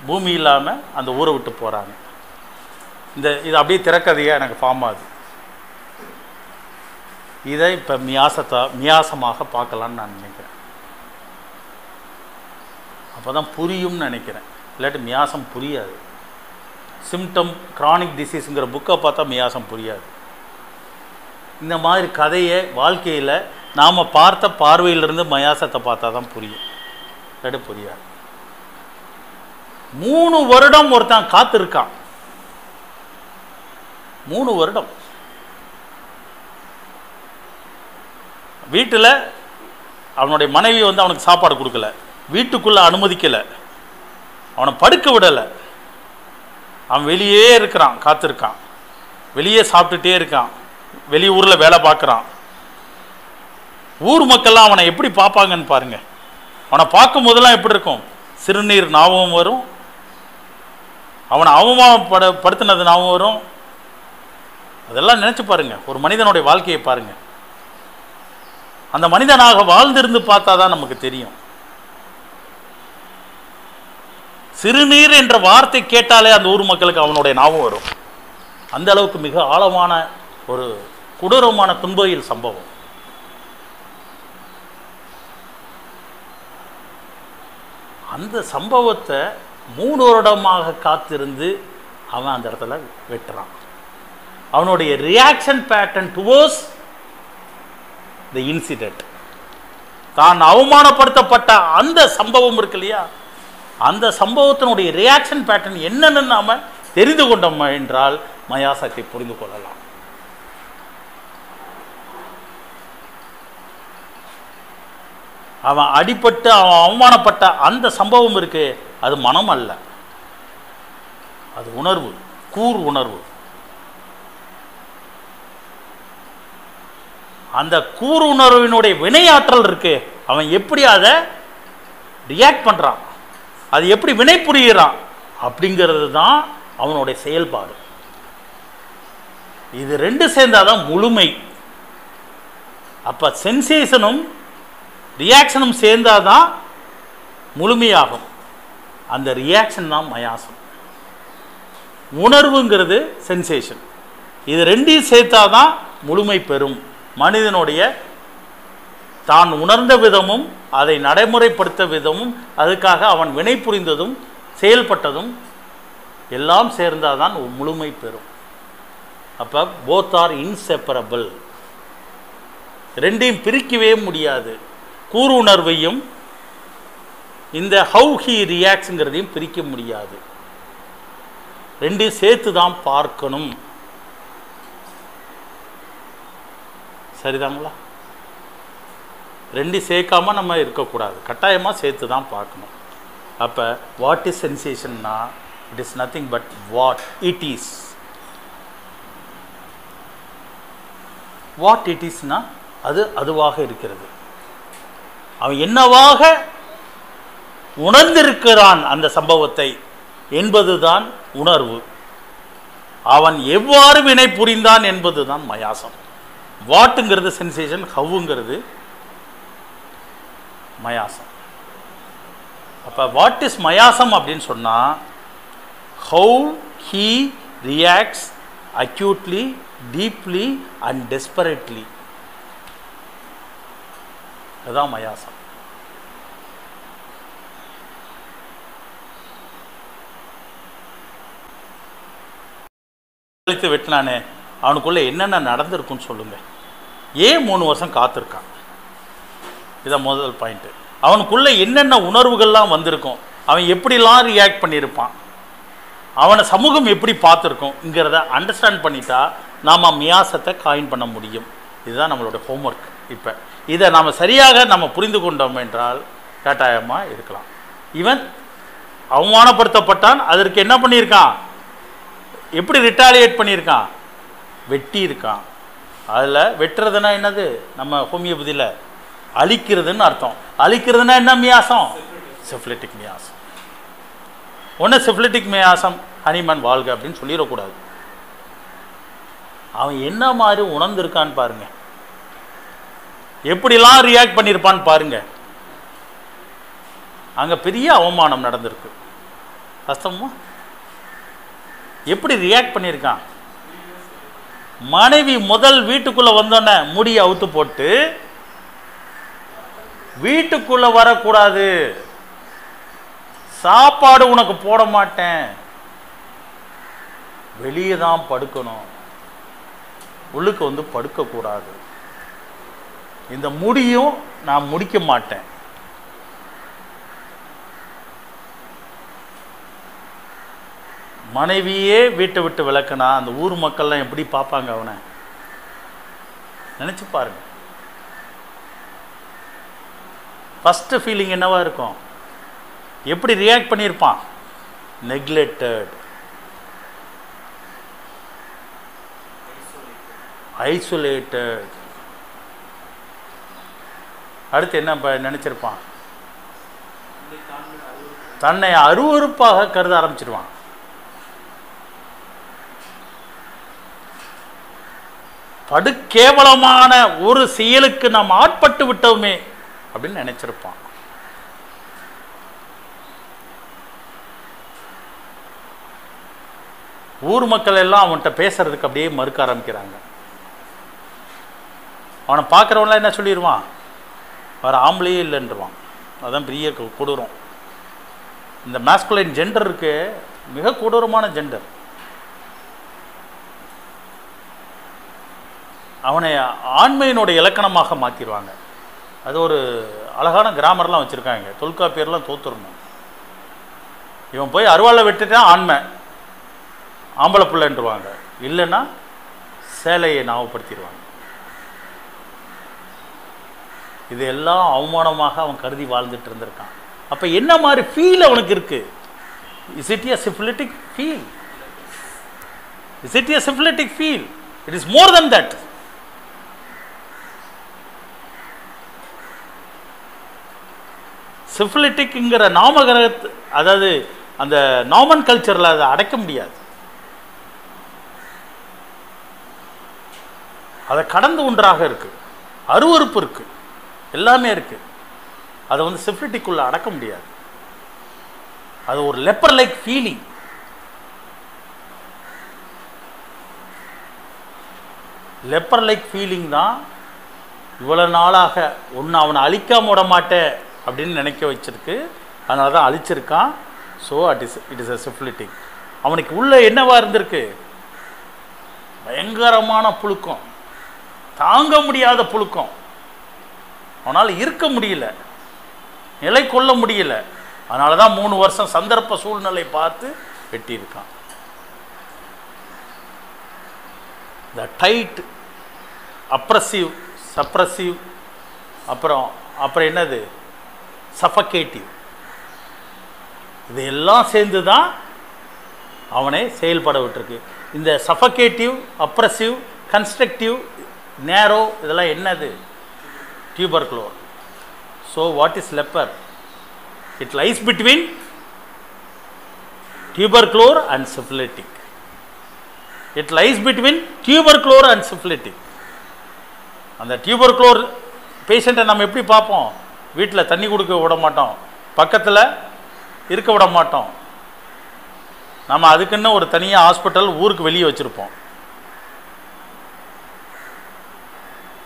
பூமி இல்லாமல் அந்த ஊரை விட்டு போகிறாங்க. இது அப்படியே திறக்கதையாக எனக்கு ஃபார்ம் ஆகுது. இதை இப்போ மியாசமாக பார்க்கலான்னு நான் நினைக்கிறேன். அப்போ தான் புரியும்னு நினைக்கிறேன். இல்லாட்டி மியாசம் புரியாது. சிம்டம் கிரானிக் டிசீஸுங்கிற புக்கை பார்த்தா மியாசம் புரியாது. இந்த மாதிரி கதையை வாழ்க்கையில் நாம் பார்த்த பார்வையிலிருந்து மியாசத்தை பார்த்தா தான் புரியும். இல்லாட்டி புரியாது. 3 வருடம் ஒருத்தன் காத்திருக்கான். 3 வருடம் வீட்டில் அவனுடைய மனைவி அவனுக்கு சாப்பாடு கொடுக்கல, வீட்டுக்குள்ளே அனுமதிக்கலை, அவனை படுக்க விடலை. அவன் வெளியே இருக்கிறான், காத்திருக்கான், வெளியே சாப்பிட்டுட்டே இருக்கான், வெளியூரில் வேலை பார்க்குறான். ஊர் மக்கள்லாம் அவனை எப்படி பார்ப்பாங்கன்னு பாருங்கள். அவனை பார்க்கும் போதெல்லாம் எப்படி இருக்கும்? சிறுநீர் ஞாபகம் வரும், அவனை அவமானப்படுத்தினது ஞாபகம் வரும். அதெல்லாம் நினச்சி பாருங்கள். ஒரு மனிதனுடைய வாழ்க்கையை பாருங்கள். அந்த மனிதனாக வாழ்ந்திருந்து பார்த்தா தான் நமக்கு தெரியும். சிறுநீர் என்ற வார்த்தை கேட்டாலே அந்த ஊர் மக்களுக்கு அவனுடைய ஞாபகம் வரும். அந்த அளவுக்கு மிக ஆழமான ஒரு கொடூரமான துன்பவியல் சம்பவம். அந்த சம்பவத்தை 3 வருடமாக காத்திருந்து அவன் அந்த இடத்துல வெட்டுறான். அவனுடைய reaction pattern towards the incident, தான் அவமானப்படுத்தப்பட்ட அந்த சம்பவம் இருக்கு இல்லையா, அந்த சம்பவத்தினுடைய ரியாக்ஷன் பேட்டர்ன் என்னன்னு நாம தெரிந்து கொண்டோம் என்றால் மயாசத்தை புரிந்து கொள்ளலாம். அவன் அடிபட்டு அவன் அவமானப்பட்ட அந்த சம்பவம் இருக்கு, அது மனம் அல்ல, அது உணர்வு, கூர் உணர்வு. அந்த கூர் உணர்வினுடைய வினையாற்றல் இருக்கு. அவன் எப்படி அதை ரியாக்ட் பண்றான், அது எப்படி வினை புரிகிறான் அப்படிங்கிறது தான் அவனுடைய செயல்பாடு. இது 2 சேர்ந்தாதான் முழுமை. அப்ப சென்சேஷனும் ரியாக்ஷனும் சேர்ந்தாதான் முழுமையாகும். அந்த ரியாக்ஷன் தான் மயாசம். உணர்வுங்கிறது சென்சேஷன். இது 2ஐயும் சேர்த்தாதான் முழுமை பெறும். மனிதனுடைய தான் உணர்ந்த விதமும் அதை நடைமுறைப்படுத்த விதமும் அதுக்காக அவன் வினை புரிந்ததும் செயல்பட்டதும் எல்லாம் சேர்ந்தாதான் முழுமை பெறும். அப்போ போத் ஆர் இன்செப்பரபிள். 2ஐயும் பிரிக்கவே முடியாது. கூறு உணர்வையும் இந்த ஹவு ஹி ரியாக்ட்ஸ்ங்கிறதையும் பிரிக்க முடியாது. 2ஐயும் சேர்த்து தான் பார்க்கணும். சரிதாங்களா? 2ஐயும் சேர்க்காம நம்ம இருக்கக்கூடாது, கட்டாயமாக சேர்த்து தான் பார்க்கணும். அப்போ வாட் இஸ் சென்சேஷன்னா, it is nothing but what it is. What it இஸ்னா அது அதுவாக இருக்கிறது. அவன் என்னவாக உணர்ந்திருக்கிறான் அந்த சம்பவத்தை என்பதுதான் உணர்வு. அவன் எவ்வாறு வினை புரிந்தான் என்பதுதான் மயாசம். வாட்டுங்கிறது சென்சேஷன், ஹவ்வுங்கிறது மயாசம். அப்போ வாட் இஸ் மயாசம் அப்படின்னு சொன்னால், how he reacts acutely, deeply and desperately. அதுதான் மயாசம். வெட்டினானே, அவனுக்குள்ள என்னென்ன நடந்திருக்குன்னு சொல்லுங்க. ஏன் 3 வருஷம் காத்திருக்கான்? இதான் முதல் பாயிண்ட். அவனுக்குள்ள என்னென்ன உணர்வுகள்லாம் வந்திருக்கும், அவன் எப்படிலாம் ரியாக்ட் பண்ணியிருப்பான், அவனை சமூகம் எப்படி பார்த்துருக்கோங்கிறத அண்டர்ஸ்டாண்ட் பண்ணிட்டா நாம் மியாசத்தை காயின் பண்ண முடியும். இதுதான் நம்மளோட ஹோம்ஒர்க். இப்போ இதை நாம் சரியாக நம்ம புரிந்து கொண்டோம் என்றால் கட்டாயமாக இருக்கலாம். இவன் அவமானப்படுத்தப்பட்டான், அதற்கு என்ன பண்ணியிருக்கான், எப்படி ரிட்டாலியேட் பண்ணியிருக்கான், வெட்டி இருக்கான். அதில் வெட்டுறதுனா என்னது, நம்ம ஹோமியோபதியில் அழிக்கிறதுன்னு அர்த்தம். அழிக்கிறதுனா என்ன மியாசம்? சிஃபிலிட்டிக் மியாசம். ஒன்று சிஃபிலிட்டிக் மியாசம், ஹனிமன் வாழ்க அப்படின்னு சொல்லிடக்கூடாது. அவன் என்ன மாதிரி உணர்ந்திருக்கான்னு பாருங்க, எப்படிலாம் ரியாக்ட் பண்ணியிருப்பான்னு பாருங்க. அங்கே பெரிய அவமானம் நடந்திருக்கு. கஷ்டமா? எப்படி ரியாக்ட் பண்ணியிருக்கான்? மனைவி முதல் வீட்டுக்குள்ளே வந்தோடனே முடியை அவுத்து போட்டு வீட்டுக்குள்ளே வரக்கூடாது, சாப்பாடு உனக்கு போட மாட்டேன், வெளியே தான் படுக்கணும், உள்ளுக்கு வந்து படுக்கக்கூடாது, இந்த முடியும் நான் முடிக்க மாட்டேன். மனைவியே வீட்டை விட்டு விளக்குனா அந்த ஊர் மக்கள்லாம் எப்படி பார்ப்பாங்க அவனை? நினச்சி பாருங்க. ஃபஸ்ட்டு ஃபீலிங் என்னவா இருக்கும்? எப்படி ரியாக்ட் பண்ணியிருப்பான்? Neglected, isolated. அடுத்து என்ன நினச்சிருப்பான்? தன்னை அருவருப்பாக கருத ஆரம்பிச்சிடுவான். படுகேவலமான ஒரு செயலுக்கு நாம் ஆட்பட்டு விட்டோமே அப்படின்னு நினைச்சிருப்பான். ஊர் மக்கள் எல்லாம் அவன்கிட்ட பேசுறதுக்கு அப்படியே மறுக்க ஆரம்பிக்கிறாங்க. அவனை பார்க்குறவன்லாம் என்ன சொல்லிடுவான்? வேறு ஆம்பளையே இல்லைன்றான். அதுதான் பெரிய கொடூரம். இந்த மாஸ்குலைன் ஜெண்டருக்கு மிக கொடூரமான ஜெண்டர். அவனை ஆண்மையினுடைய இலக்கணமாக மாற்றிடுவாங்க. அது ஒரு அழகான கிராமர்லாம் வச்சுருக்காங்க. தொல்காப்பியர்லாம் தோத்துடணும். இவன் போய் அருவாளை வெட்டுட்டான் ஆண்மை, ஆம்பளை பிள்ளைன்றுவாங்க. இல்லைன்னா சேலையை ஞாபகப்படுத்திடுவாங்க. இது எல்லாம் அவமானமாக அவன் கருதி வாழ்ந்துட்டு இருந்திருக்கான். அப்போ என்ன மாதிரி ஃபீல் அவனுக்கு இருக்கு? Is it a syphilitic feel? Is it a syphilitic feel? It is more then that. சிஃபிலிட்டிக்ங்கிற நாமகரத்து, அதாவது அந்த நாமன் கல்ச்சரில் அதை அடைக்க முடியாது. அதை கடந்து ஒன்றாக இருக்கு, அருவருப்பு இருக்கு, எல்லாமே இருக்கு. அதை வந்து சிஃபிலிட்டிக்குள்ள அடக்க முடியாது. அது ஒரு leper like feeling. Leper like feeling தான் இவ்வளவு நாளாக ஒன்று அவனை அழிக்காம விட மாட்டேன் அப்படின்னு நினைக்க வச்சிருக்கு. அதனால தான் அழிச்சிருக்கான். So it is a syphilitic. அவனுக்கு உள்ள என்னவா இருந்திருக்கு? பயங்கரமான புழுக்கம், தாங்க முடியாத புழுக்கம். அவனால் இருக்க முடியல, நிலை கொள்ள முடியல. அதனால தான் 3 வருஷம் சந்தர்ப்ப சூழ்நிலை பார்த்து வெட்டியிருக்கான். த டைட், அப்ரசிவ், சப்ரசிவ், அப்புறம் என்னது, சஃபகேட்டிவ். இதையெல்லாம் சேர்ந்து தான் அவனை செயல்பட விட்டுருக்கு. இந்த சஃபகேட்டிவ், அப்ரசிவ், கன்ஸ்ட்ரக்டிவ், நேரோ, இதெல்லாம் என்னது? tuberculosis. So what is leper? It lies between tuberculosis and syphilitic. It lies between tuberculosis and syphilitic. அந்த tuberculosis பேஷண்ட்டை நம்ம எப்படி பார்ப்போம்? வீட்டில் தண்ணி கொடுக்க விட மாட்டோம், பக்கத்தில் இருக்க விட மாட்டோம். நம்ம அதுக்குன்னு ஒரு தனியாக ஹாஸ்பிட்டல் ஊருக்கு வெளியே வச்சுருப்போம்.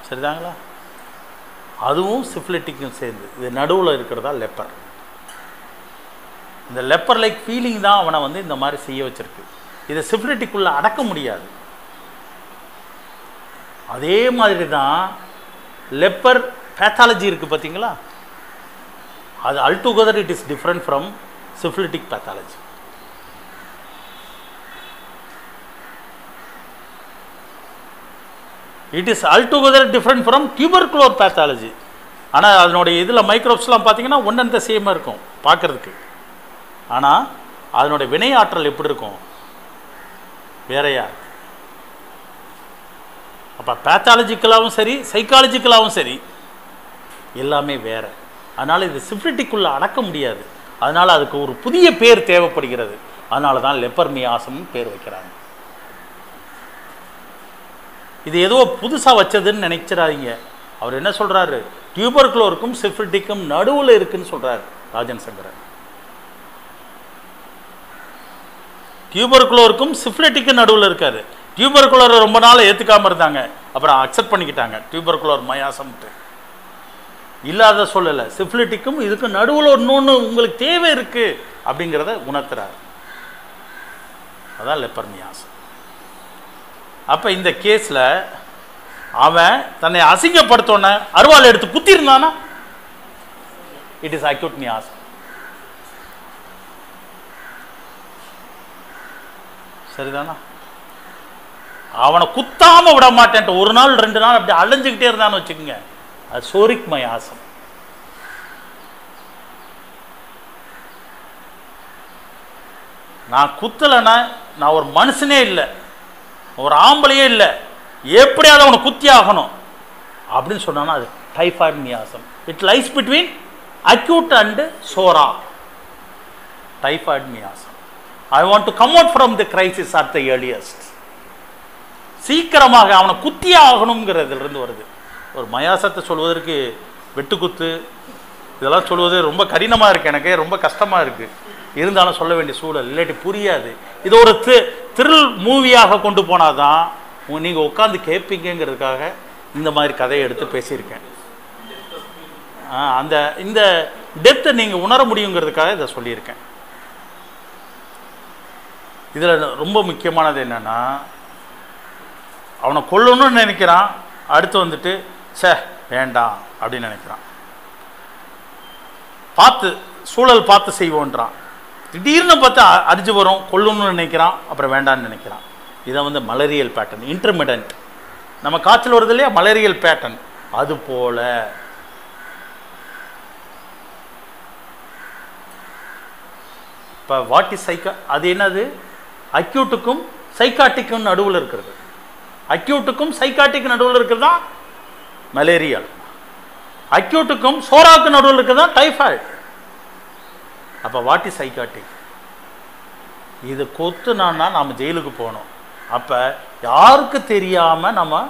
சரிதாங்களா? அதுவும் சிஃபிலிட்டிக்கும் சேர்ந்து இது நடுவில் இருக்கிறதா லெப்பர். இந்த லெப்பர் லைக் ஃபீலிங் தான் அவனை வந்து இந்த மாதிரி செய்ய வச்சிருக்கு. இதை சிஃபிலிட்டிக்குள்ளே அடக்க முடியாது. அதே மாதிரி தான் லெப்பர் பேத்தாலஜி இருக்குது பார்த்தீங்களா? அது altogether it is different from syphilitic pathology. It is altogether different from tuberculosis pathology. ஆனால் அதனுடைய இதில் மைக்ரோப்ஸ்லாம் பார்த்தீங்கன்னா ஒன்று அந்த சேமாக இருக்கும் பார்க்குறதுக்கு. ஆனால் அதனுடைய வினையாற்றல் எப்படி இருக்கும்? வேறையா. அப்போ பேத்தாலஜிக்கலாகவும் சரி, சைக்காலஜிக்கலாகவும் சரி, எல்லாமே வேறு. அதனால் இது சிஃபிலிட்டிக்குள்ளே அடக்க முடியாது. அதனால் அதுக்கு ஒரு புதிய பேர் தேவைப்படுகிறது. அதனால தான் லெப்பர்மியாசம் பேர் வைக்கிறாங்க. இது ஏதோ புதுசாக வச்சதுன்னு நினைச்சிடாதீங்க. அவர் என்ன சொல்கிறாரு? டியூபர்குலோருக்கும் சிஃபிலிட்டிக்கும் நடுவில் இருக்குன்னு சொல்கிறார் ராஜன் சங்கரன். டியூபர்குலோருக்கும் சிஃபிலிட்டிக்கும் நடுவில் இருக்காது. டியூபர்குலரை ரொம்ப நாள் ஏற்றுக்காமல் இருந்தாங்க, அப்புறம் அக்செப்ட் பண்ணிக்கிட்டாங்க டியூபர்குலர் மயாசம்ட்டு. இல்லாத சொல்லலை, சிஃபிலிட்டிக்கும் இதுக்கும் நடுவில் இன்னொன்று உங்களுக்கு தேவை இருக்குது அப்படிங்கிறத உணர்த்துறாரு. அதான் லெப்பர் மியாசம். அப்போ இந்த கேஸில் அவன் தன்னை அசிங்கப்படுத்தோன்னே அருவாள் எடுத்து குத்திருந்தானா இட் இஸ் அக்யூட் மியாசம். சரிதானா? அவனை குத்தாம விட மாட்டேன்ட்டு ஒரு நாள் 2 நாள் அப்படி அலைஞ்சுக்கிட்டே இருந்தான்னு வச்சுக்கோங்க, அது சோரிக் மயாசம். நான் குத்தலைன்னா நான் ஒரு மனுஷனே இல்லை, ஒரு ஆம்பளையே இல்லை, எப்படியாவது அவனை குத்தி ஆகணும் அப்படின்னு சொன்னான்னா அது டைஃபாய்டு மியாசம். It lies between acute and psora. Typhoid மியாசம். I want to come out from the crisis at the earliest. சீக்கிரமாக அவனை குத்தியே ஆகணுங்கிறதுலேருந்து வருது. ஒரு மயாசத்தை சொல்வதற்கு வெட்டுக்குத்து இதெல்லாம் சொல்வது ரொம்ப கடினமாக இருக்குது, எனக்கு ரொம்ப கஷ்டமாக இருக்குது. இருந்தாலும் சொல்ல வேண்டிய சூழல், இல்லாட்டி புரியாது. இது ஒரு த்ரில் மூவியாக கொண்டு போனால் தான் நீங்கள் உட்காந்து கேட்பீங்கிறதுக்காக இந்த மாதிரி கதையை எடுத்து பேசியிருக்கேன். அந்த இந்த டெப்த்தை நீங்கள் உணர முடியுங்கிறதுக்காக இதை சொல்லியிருக்கேன். இதில் ரொம்ப முக்கியமானது என்னென்னா, அவனை கொல்லணும்னு நினைக்கிறான், அடுத்து வந்துட்டு வேண்டாம் அப்படின்னு நினைக்கிறான். பார்த்து சூழல் பார்த்து செய்வோன்றான். திடீர்னு பார்த்து அரிஞ்சு வரும், கொல்லணும்னு நினைக்கிறான், அப்புறம் வேண்டான்னு நினைக்கிறான். இதை மலேரியல் பேட்டர்ன், இன்டர்மிடன்ட். நம்ம காய்ச்சல் வருது இல்லையா, மலேரியல் பேட்டர்ன். அது போல இப்போ வாட் இஸ் அது என்னது? அக்யூட்டுக்கும் சைக்காட்டிக்கும் நடுவில் இருக்கிறது. அக்யூட்டுக்கும் சைக்காட்டிக் நடுவில் இருக்கிறது தான் மலேரியா. அக்யூட்டுக்கும் சோராக்கு நடுவில் இருக்கிறது தான் டைஃபாய்டு. அப்போ வாட் இஸ் சைக்காட்டிக்? இது கொத்துனான்னா நாம் ஜெயிலுக்கு போகணும். அப்போ யாருக்கு தெரியாமல் நம்ம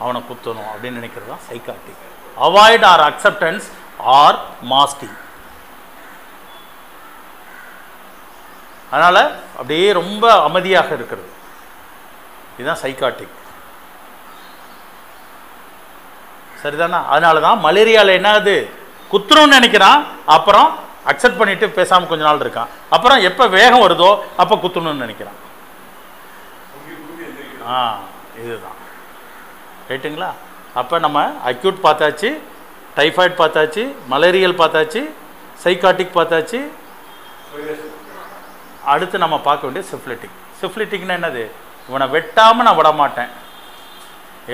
அவனை குத்தணும் அப்படின்னு நினைக்கிறது தான் sycotic. Avoid or acceptance or masking. அதனால் அப்படியே ரொம்ப அமைதியாக இருக்கிறது, இதுதான் சைக்காட்டிக். சரிதானா? அதனால தான் மலேரியாவில் என்னது, குத்துணும்னு நினைக்கிறான், அப்புறம் அக்செப்ட் பண்ணிட்டு பேசாமல் கொஞ்ச நாள் இருக்கான், அப்புறம் எப்போ வேகம் வருதோ அப்போ குத்தணும்னு நினைக்கிறான். இதுதான் ரைட்டுங்களா? அப்போ நம்ம அக்யூட் பார்த்தாச்சு, டைஃபாய்டு பார்த்தாச்சு, மலேரியல் பார்த்தாச்சு, சைக்காட்டிக் பார்த்தாச்சு. அடுத்து நம்ம பார்க்க வேண்டிய சிஃபிலிட்டிக். சிஃபிலிட்டிக்னா என்னது? இவனை வெட்டாமல் நான் விட மாட்டேன்,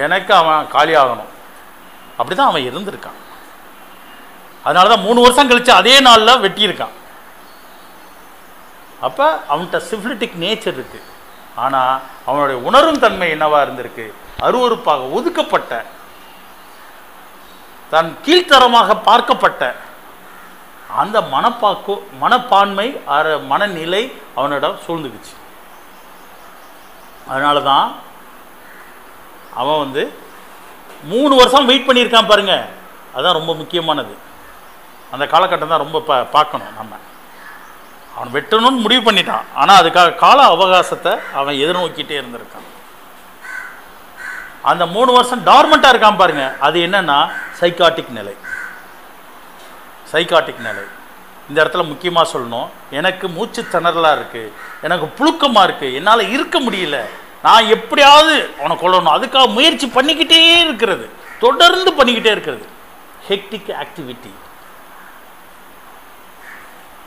எனக்கு அவன் காலி ஆகணும். அப்படி தான் அவன் இருந்திருக்கான். அதனால தான் 3 வருஷம் கழித்து அதே நாளில் வெட்டியிருக்கான். அப்போ அவன்கிட்ட சிஃபிலிட்டிக் நேச்சர் இருக்குது. ஆனால் அவனுடைய உணரும் தன்மை என்னவா இருந்திருக்கு? அருவருப்பாக ஒதுக்கப்பட்ட, தன் கீழ்த்தரமாக பார்க்கப்பட்ட அந்த மனப்பான்மை மனநிலை அவனிடம் சூழ்ந்துக்குச்சு. அதனால தான் அவன் 3 வருஷம் வெயிட் பண்ணியிருக்கான் பாருங்க. அதுதான் ரொம்ப முக்கியமானது. அந்த காலகட்டம் தான் ரொம்ப பார்க்கணும். நம்ம அவன் வெட்டணும்னு முடிவு பண்ணிட்டான், ஆனால் அதுக்காக கால அவகாசத்தை அவன் எதிர்நோக்கிட்டே இருந்திருக்கான். அந்த 3 வருஷம் டார்மெண்ட்டாக இருக்கான் பாருங்க. அது என்னன்னா சைக்காட்டிக் நிலை. சைக்காட்டிக் நிலை இந்த இடத்துல முக்கியமாக சொல்லணும். எனக்கு மூச்சு திணறலாக இருக்குது, எனக்கு புழுக்கமாக இருக்குது, என்னால் இருக்க முடியல, நான் எப்படியாவது அவனை கொள்ளணும், அதுக்காக முயற்சி பண்ணிக்கிட்டே இருக்கிறது, தொடர்ந்து பண்ணிக்கிட்டே இருக்கிறது. Hectic activity.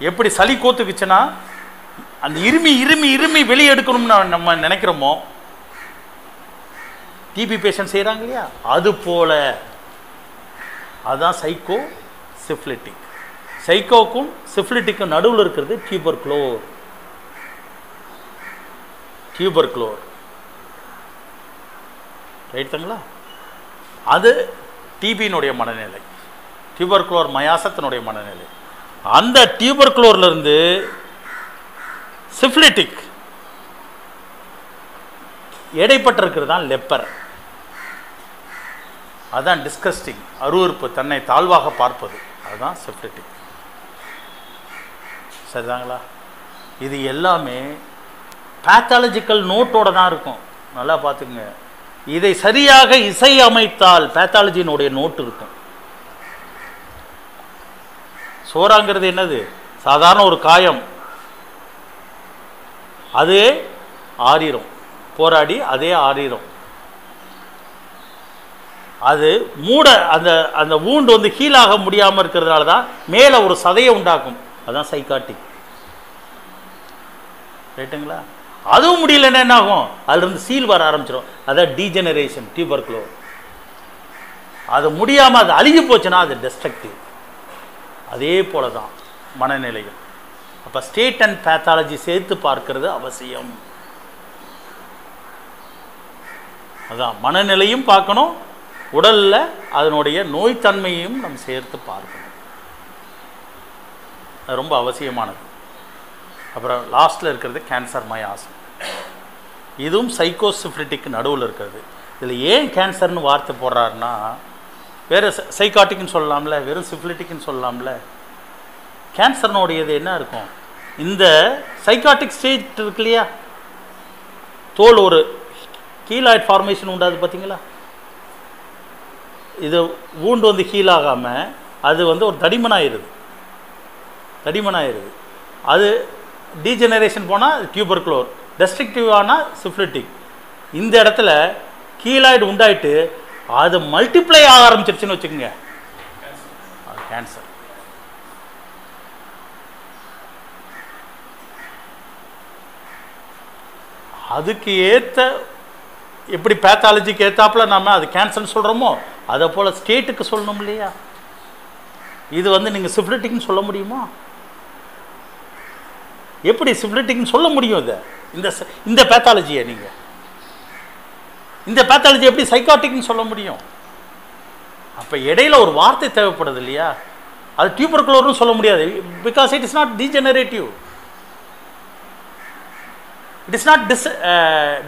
எப்படி சளி கோத்துக்குச்சுன்னா அந்த இருமி இருமி இருமி வெளியே எடுக்கணும்னு நம்ம நினைக்கிறோமோ, டிபி பேஷண்ட் செய்கிறாங்க இல்லையா, அது போல. அதுதான் சைக்கோ சிஃபிலிட்டிக். சைக்கோக்கும் சிஃபிலிட்டிக்கும் நடுவில் இருக்கிறது டியூபர்குலோர். டியூபர்குலோர் ரைட்டுங்களா? அது டிபியினுடைய மனநிலை, டியூபர்குலோர் மயாசத்தினுடைய மனநிலை. அந்த டியூபர்குலோர்லேருந்து சிஃபிலிட்டிக் இடைப்பட்டிருக்கிறது தான் லெப்பர். அதுதான் டிஸ்கஸ்டிங், அருவருப்பு, தன்னை தாழ்வாக பார்ப்பது, அதுதான் சிஃபிலிட்டிக். சரிதாங்களா? இது எல்லாமே பேத்தாலஜிக்கல் நோட்டோட தான் இருக்கும். நல்லா பார்த்துக்குங்க. இதை சரியாக இசை அமைத்தால் பேத்தாலஜியினுடைய நோட்டு இருக்கும். சோறாங்கிறது என்னது? சாதாரண ஒரு காயம், அதே ஆறிரும், போராடி அதே ஆறிரும். அது மூட அந்த அந்த வூண்டு வந்து ஹீலாக முடியாமல் இருக்கிறதுனால தான் மேலே ஒரு சதையை உண்டாக்கும். அதுதான் சைக்காட்டிக். ரைட்டுங்களா? அதுவும் முடியலன்னா என்ன ஆகும்? அதுலேருந்து சீல் வர ஆரம்பிச்சிடும். அதான் டீஜெனரேஷன், டியூபர்குலோ. அது முடியாமல் அது அழுகி போச்சுன்னா அது டெஸ்ட்ரக்டிவ். அதே போல தான் மனநிலையும். அப்போ ஸ்டேட் அண்ட் பேத்தாலஜி சேர்த்து பார்க்கறது அவசியம். அதான் மனநிலையும் பார்க்கணும், உடலில் அதனுடைய நோய்த்தன்மையும் நம்ம சேர்த்து பார்க்கணும். அது ரொம்ப அவசியமானது. அப்புறம் லாஸ்ட்டில் இருக்கிறது கேன்சர் மயாசம். இதுவும் சைக்கோசிஃபிலிட்டிக் நடுவில் இருக்கிறது. இதில் ஏன் கேன்சர்னு வார்த்தை போடுறாருன்னா, வேறு சைக்காட்டிக்னு சொல்லலாம்ல, வெறும் சிஃபிலிட்டிக்னு சொல்லலாம்ல. கேன்சர்னுடையது என்ன இருக்கும்? இந்த சைக்காட்டிக் ஸ்டேஜ் இருக்கு இல்லையா, தோல் ஒரு கீலாய்ட் ஃபார்மேஷன் உண்டாது பார்த்தீங்களா? இது வூண்டு வந்து ஹீல் ஆகாமல் அது வந்து ஒரு தடிமனாயிருது. அது டீஜெனரேஷன் போனால் டியூபர்குலோர், டெஸ்ட்ரக்டிவானால் சிஃபிலிட்டிக். இந்த இடத்துல கீலாய்டு உண்டாயிட்டு அது மல்டிப்ளை ஆக ஆரம்பிச்சிருச்சுன்னு வச்சுக்கோங்க, அது கேன்சர். அதுக்கு ஏற்ற எப்படி பேத்தாலஜிக்கு ஏற்றாப்புல நம்ம அது கேன்சர்னு சொல்கிறோமோ அதை போல் ஸ்டேட்டுக்கு சொல்லணும் இல்லையா? இது வந்து நீங்கள் சிஃபிலிட்டிக்னு சொல்ல முடியுமா? எப்படி சிஃபிலிட்டிக்னு சொல்ல முடியும்? இதை இந்த பேத்தாலஜியை நீங்கள் இந்த பேத்தாலஜி எப்படி சைக்காட்டிக்னு சொல்ல முடியும்? அப்போ இடையில ஒரு வார்த்தை தேவைப்படுது இல்லையா? அது டியூபர்குலோர்னு சொல்ல முடியாது. Because it is not degenerative, it is not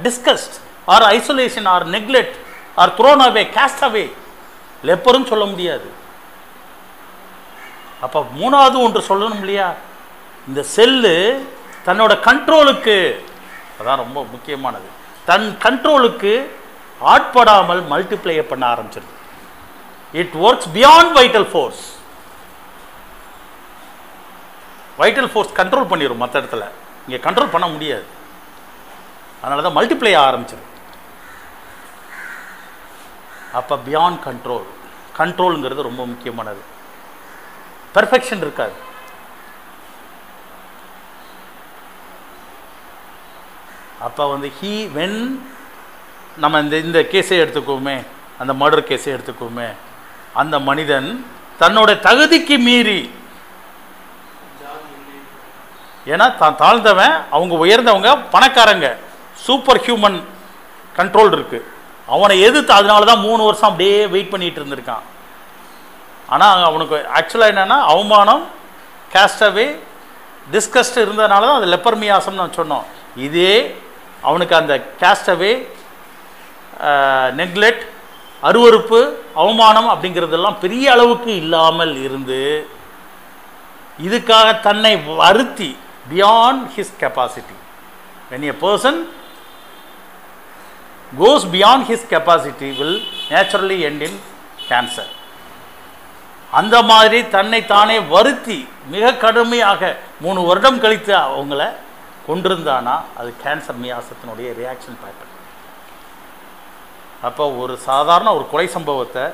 disgust or isolation or neglect or thrown away, cast away. லெப்பரும் சொல்ல முடியாது. அப்போ மூணாவது ஒன்று சொல்லணும் இல்லையா? இந்த செல்லு தன்னோட கண்ட்ரோலுக்கு, அதான் ரொம்ப முக்கியமானது, தன் கண்ட்ரோலுக்கு ஆட்படாமல் மல்டிப்ளை பண்ண ஆரம்பிச்சிருது. It works beyond vital force. Vital force control பண்ணிடும் மற்ற இடத்துல, இங்கே கண்ட்ரோல் பண்ண முடியாது. அதனால தான் மல்டிப்ளை ஆரம்பிச்சிடும். அப்போ பியாண்ட் கண்ட்ரோல், கண்ட்ரோலுங்கிறது ரொம்ப முக்கியமானது. பெர்ஃபெக்ஷன் இருக்காது. அப்போ வந்து வென் நம்ம இந்த கேஸை எடுத்துக்குவோமே, அந்த மர்டர் கேஸை எடுத்துக்குவோமே, அந்த மனிதன் தன்னோட தகுதிக்கு மீறி, ஏன்னா தான் தாழ்ந்தவன், அவங்க உயர்ந்தவங்க, பணக்காரங்க, சூப்பர் ஹியூமன் கண்ட்ரோல் இருக்கு, அவனை எதிர்த்து, அதனால தான் 3 வருஷம் அப்படியே வெயிட் பண்ணிட்டு இருந்திருக்கான். ஆனால் அவனுக்கு ஆக்சுவலாக என்னென்னா அவமானம், கேஸ்டவே, டிஸ்கஸ்ட் இருந்ததுனால தான் அது லெப்பர்மியாசம் நான் சொன்னோம். இதே அவனுக்கு அந்த கேஸ்டவே, நெக்லெக்ட், அருவருப்பு, அவமானம் அப்படிங்கிறதெல்லாம் பெரிய அளவுக்கு இல்லாமல் இருந்து இதுக்காக தன்னை வருத்தி beyond his capacity. when a person goes beyond his capacity will naturally end in cancer. அந்த மாதிரி தன்னை தானே வருத்தி மிக கடுமையாக 3 வருடம் கழித்து அவங்கள கொண்டிருந்தானா அது கேன்சர் மியாசத்தினுடைய ரியாக்ஷன் பேட்டர்ன். அப்போ ஒரு சாதாரண ஒரு கொலை சம்பவத்தை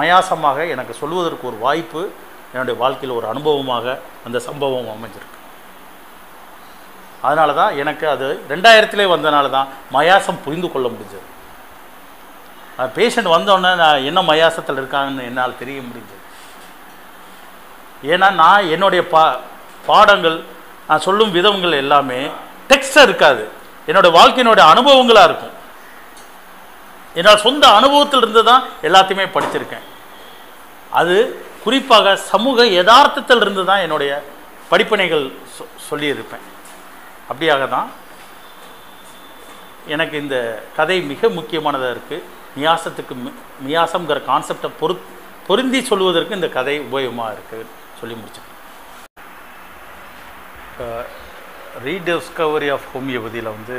மயாசமாக எனக்கு சொல்வதற்கு ஒரு வாய்ப்பு என்னுடைய வாழ்க்கையில் ஒரு அனுபவமாக அந்த சம்பவம் அமைஞ்சிருக்கு. அதனால தான் எனக்கு அது 2000 வந்தனால தான் மயாசம் புரிந்து கொள்ள முடிஞ்சது. பேஷண்ட் வந்தோடனே நான் என்ன மயாசத்தில் இருக்காங்கன்னு என்னால் தெரிய முடிஞ்சது. ஏன்னா நான் என்னுடைய பாடங்கள், நான் சொல்லும் விதங்கள் எல்லாமே டெக்ஸ்டாக இருக்காது, என்னோடய வாழ்க்கையினுடைய அனுபவங்களாக இருக்கும். என்னால் சொந்த அனுபவத்தில் இருந்து தான் எல்லாத்தையுமே படிச்சிருக்கேன். அது குறிப்பாக சமூக யதார்த்தத்தில் இருந்து தான் என்னுடைய படிப்பினைகள் சொல்லியிருப்பேன். அப்படியாக தான் எனக்கு இந்த கதை மிக முக்கியமானதாக இருக்குது. மியாசம்ங்கிற கான்செப்டை பொருந்தி சொல்வதற்கு இந்த கதை உபயோகமாக இருக்குது சொல்லி முடிச்சிருக்கேன். ரீடிஸ்கவரி ஆஃப் ஹோமியோபதியில் வந்து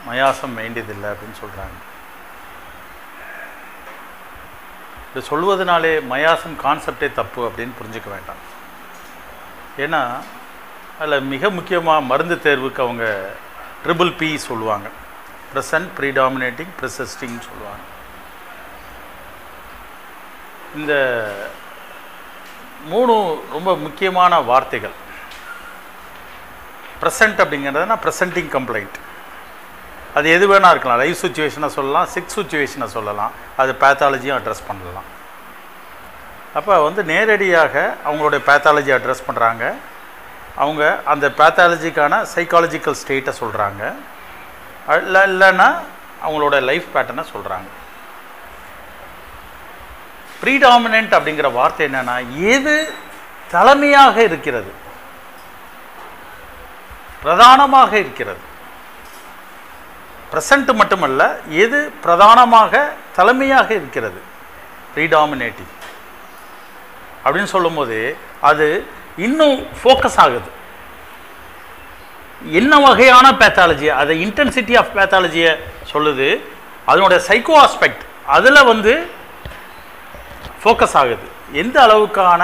மயாசம் வேண்டியதில்லை அப்படின்னு சொல்கிறாங்க. இது சொல்வதனாலே மயாசம் கான்செப்டே தப்பு அப்படின்னு புரிஞ்சுக்க வேண்டாம். ஏன்னா அதில் மிக முக்கியமாக மருந்து தேர்வுக்கு அவங்க ட்ரிபிள் பி சொல்லுவாங்க. ப்ரெசன்ட், ப்ரீடாமினேட்டிங், ப்ரெசிஸ்டிங்னு சொல்லுவாங்க. இந்த 3 ரொம்ப முக்கியமான வார்த்தைகள். ப்ரெசன்ட் அப்படிங்கிறதுனா ப்ரெசன்டிங் கம்ப்ளைண்ட். அது எது வேணால் இருக்கலாம். லைஃப் சுச்சுவேஷனை சொல்லலாம், சிக் சுச்சுவேஷனை சொல்லலாம், அது பேத்தாலஜியும் அட்ரஸ் பண்ணலாம். அப்போ வந்து நேரடியாக அவங்களுடைய பேத்தாலஜி அட்ரஸ் பண்ணுறாங்க. அவங்க அந்த பேத்தாலஜிக்கான சைக்காலஜிக்கல் ஸ்டேட்டை சொல்கிறாங்க. இல்லைன்னா அவங்களோட லைஃப் பேட்டர்னை சொல்கிறாங்க. ப்ரீடாமினன்ட் அப்படிங்கிற வார்த்தை என்னென்னா எது தலைமையாக இருக்கிறது, பிரதானமாக இருக்கிறது. ப்ரெசண்ட் மட்டுமல்ல, எது பிரதானமாக தலைமையாக இருக்கிறது, ப்ரீடாமினேட்டிங் அப்படின்னு சொல்லும்போது அது இன்னும் ஃபோக்கஸ் ஆகுது. என்ன வகையான பேத்தாலஜி, அதை இன்டென்சிட்டி ஆஃப் பேத்தாலஜியை சொல்லுது. அதனுடைய சைக்கோ ஆஸ்பெக்ட் அதில் வந்து ஃபோக்கஸ் ஆகுது. எந்த அளவுக்கான,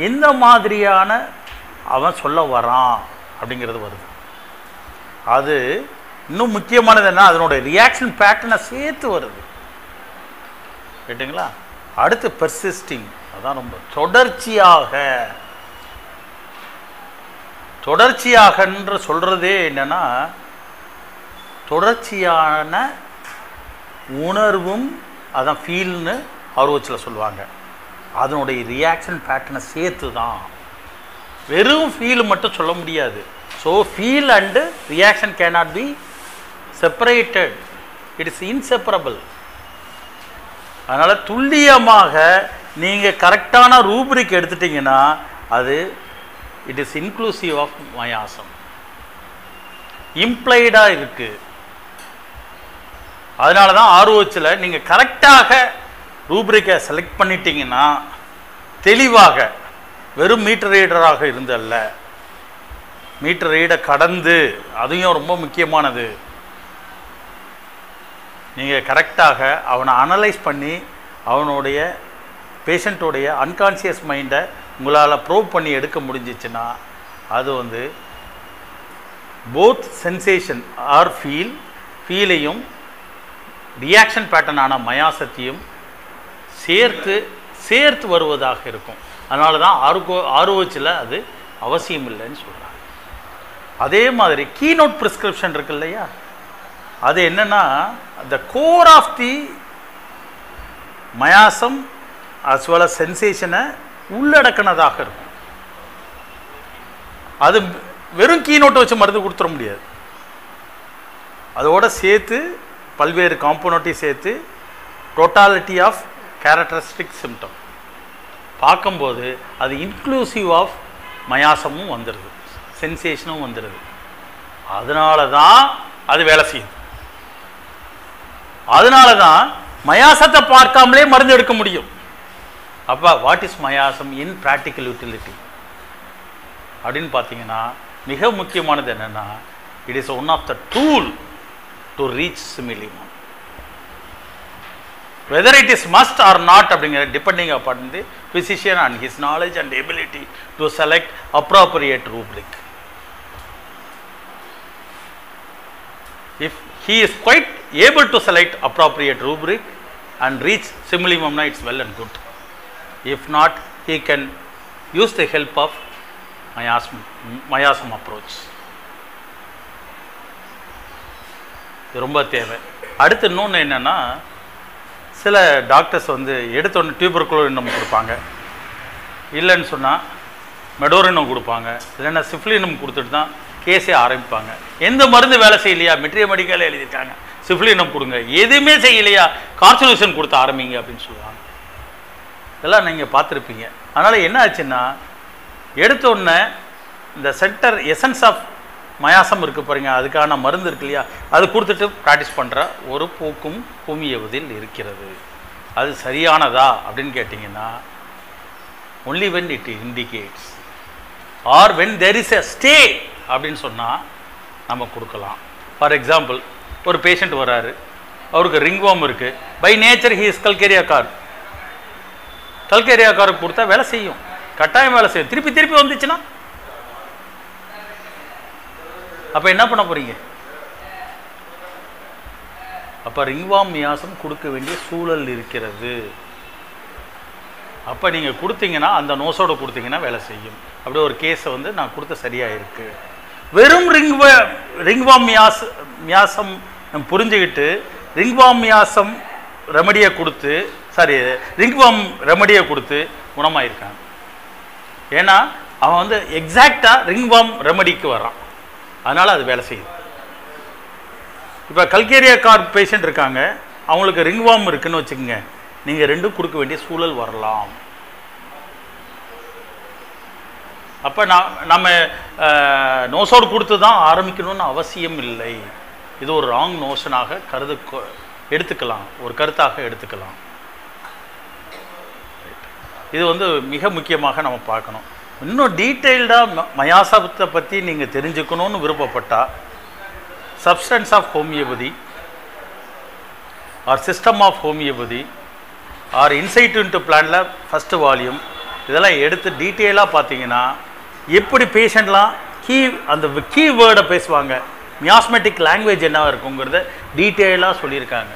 எந்த மாதிரியான அவன் சொல்ல வரான் அப்படிங்கிறது வருது. அது இன்னும் முக்கியமானது என்ன, அதனுடைய ரியாக்ஷன் பேட்டர்னை சேர்த்து வருது. கேட்டுங்களா? அடுத்து பெர்சிஸ்டிங், அதான் ரொம்ப தொடர்ச்சியாகன்ற சொல்கிறதே என்னென்னா தொடர்ச்சியான உணர்வும், அதான் ஃபீல்னு ஆர்வச்சில் சொல்லுவாங்க. அதனுடைய ரியாக்ஷன் பேட்டர்னை சேர்த்து தான். வெறும் ஃபீல் மட்டும் சொல்ல முடியாது. So feel and reaction cannot be separated, it is inseparable. அதனால் துல்லியமாக நீங்கள் கரெக்டான ரூப்ரிக் எடுத்துட்டிங்கன்னா அது இட் இஸ் இன்க்ளூசிவ் ஆஃப் மயாசம், இம்ப்ளைடாக இருக்குது. அதனால தான் ஆர்ஓஹெச்சில் நீங்கள் கரெக்டாக ரூப்ரிக்கை செலக்ட் பண்ணிட்டீங்கன்னா தெளிவாக, வெறும் மீட்டர் ரீடராக இருந்தல்ல, மீட்டர் ரீடை கடந்து, அதையும் ரொம்ப முக்கியமானது, நீங்கள் கரெக்டாக அவனை அனலைஸ் பண்ணி அவனுடைய பேஷண்ட்டோடைய அன்கான்சியஸ் மைண்டை உங்களால் ப்ரோவ் பண்ணி எடுக்க முடிஞ்சிச்சுன்னா அது வந்து போத் சென்சேஷன் ஆர் ஃபீலையும் ரியாக்ஷன் பேட்டர்னான மயாசத்தையும் சேர்த்து வருவதாக இருக்கும். அதனால தான் ஆர்ஓஹெச்சில் அது அவசியம் இல்லைன்னு சொல்கிறாங்க. அதே மாதிரி கீநோட் ப்ரிஸ்கிரிப்ஷன் இருக்கு இல்லையா, அது என்னென்னா த கோர் ஆஃப் தி மயாசம் அஸ் வெல் அஸ் சென்சேஷனை உள்ளடக்கினதாக இருக்கும். அது வெறும் கீநோட்டை வச்சு மருந்து கொடுத்துட முடியாது. அதோடு சேர்த்து பல்வேறு காம்போனண்ட்டையும் சேர்த்து டோட்டாலிட்டி ஆஃப் கேரக்டரிஸ்டிக் சிம்டம் பார்க்கும்போது அது இன்க்ளூசிவ் ஆஃப் மயாசமும் வந்துடுது, சென்சேஷனும் வந்துடுது. அதனால தான் அது வேலை செய்யுது. அதனால தான் மயாசத்தை பார்க்காமலே மருந்து எடுக்க முடியும். அப்போ வாட் இஸ் மயாசம் இன் ப்ராக்டிக்கல் யூட்டிலிட்டி அப்படின்னு பார்த்தீங்கன்னா மிக முக்கியமானது என்னென்னா it is one of the tool to reach similimum. Whether it is must or not அப்படிங்கிற depending upon the physician and his knowledge and ability to select appropriate rubric. If he is quite able to select appropriate rubric and reach simillimum, it's well and good. If not, he can use the help of மையாசம் approach. இது ரொம்ப தேவை. அடுத்து இன்னொன்று என்னென்னா, சில டாக்டர்ஸ் வந்து எடுத்தோடனே டியூபர்குலோரினம் கொடுப்பாங்க, இல்லைன்னு சொன்னால் மெடோரினம் கொடுப்பாங்க, இல்லைன்னா சிஃப்லினம் கொடுத்துட்டு தான் கேஸே ஆரம்பிப்பாங்க. எந்த மருந்து வேலை செய்யலையா, மெட்ரியோ மெடிக்கல் எழுதியிருக்காங்க, சிஃப்லினம் கொடுங்க. எதுவுமே செய்யலையா, கார்சினோஜன் கொடுத்து ஆரம்பிங்க அப்படின்னு சொல்லுவாங்க. இதெல்லாம் நீங்கள் பார்த்துருப்பீங்க. அதனால் என்ன ஆச்சுன்னா, எடுத்தோடனே இந்த சென்டர் எசன்ஸ் ஆஃப் மயாசம் இருக்குது பாருங்க, அதுக்கான மருந்து இருக்கு இல்லையா, அது கொடுத்துட்டு ப்ராக்டிஸ் பண்ணுற ஒரு போக்கும் ஹோமியோபதியில் இருக்கிறது. அது சரியானதா அப்படின்னு கேட்டிங்கன்னா, only when it indicates or when there is a stay அப்படின்னு சொன்னால் நம்ம கொடுக்கலாம். ஃபார் எக்ஸாம்பிள், ஒரு பேஷண்ட் வராரு, அவருக்கு ரிங்வார்ம் இருக்குது. By nature he is Calcarea carb. Calcarea carb கொடுத்தா வேலை செய்யும், கட்டாயம் வேலை செய்யும். திருப்பி திருப்பி வந்துச்சுன்னா அப்போ என்ன பண்ண போகிறீங்க? அப்போ ரிங்வார்ம் மியாசம் கொடுக்க வேண்டிய சூழல் இருக்கிறது. அப்போ நீங்கள் கொடுத்தீங்கன்னா, அந்த நோஸோடு கொடுத்தீங்கன்னா வேலை செய்யும். அப்படி ஒரு கேஸை வந்து நான் கொடுத்த சரியாக இருக்குது. வெறும் ரிங்வார்ம் மியாசம் புரிஞ்சுக்கிட்டு ரிங்வார்ம் மியாசம் ரெமடியை கொடுத்து ரிங்வார்ம் ரெமடியை கொடுத்து குணமாயிருக்காங்க. ஏன்னா அவன் வந்து எக்ஸாக்டாக ரிங்வார்ம் ரெமடிக்கு வரான், அதனால் அது வேலை செய்யுது. இப்போ கல்கேரியா கார்க் பேஷண்ட் இருக்காங்க, அவங்களுக்கு ரிங்வார்ம் இருக்குன்னு வச்சுக்கோங்க, நீங்கள் ரெண்டும் கொடுக்க வேண்டிய சூழல் வரலாம். அப்போ நம்ம நோஸோடு கொடுத்து தான் ஆரம்பிக்கணும்னு அவசியம் இல்லை. இது ஒரு ராங் நோஷனாக எடுத்துக்கலாம், ஒரு கருத்தாக எடுத்துக்கலாம். இது வந்து மிக முக்கியமாக நம்ம பார்க்கணும். இன்னும் டீட்டெயில்டாக மயாசத்தை பற்றி நீங்கள் தெரிஞ்சுக்கணும்னு விருப்பப்பட்டால் substance of homeopathy or system of homeopathy or insight into பிளானில் ஃபஸ்ட்டு வால்யூம் இதெல்லாம் எடுத்து டீட்டெயிலாக பார்த்தீங்கன்னா எப்படி பேஷண்ட்லாம் அந்த கீவேர்டை பேசுவாங்க, மியாஸ்மெட்டிக் லாங்குவேஜ் என்ன இருக்குங்கிறத டீட்டெயிலாக சொல்லியிருக்காங்க.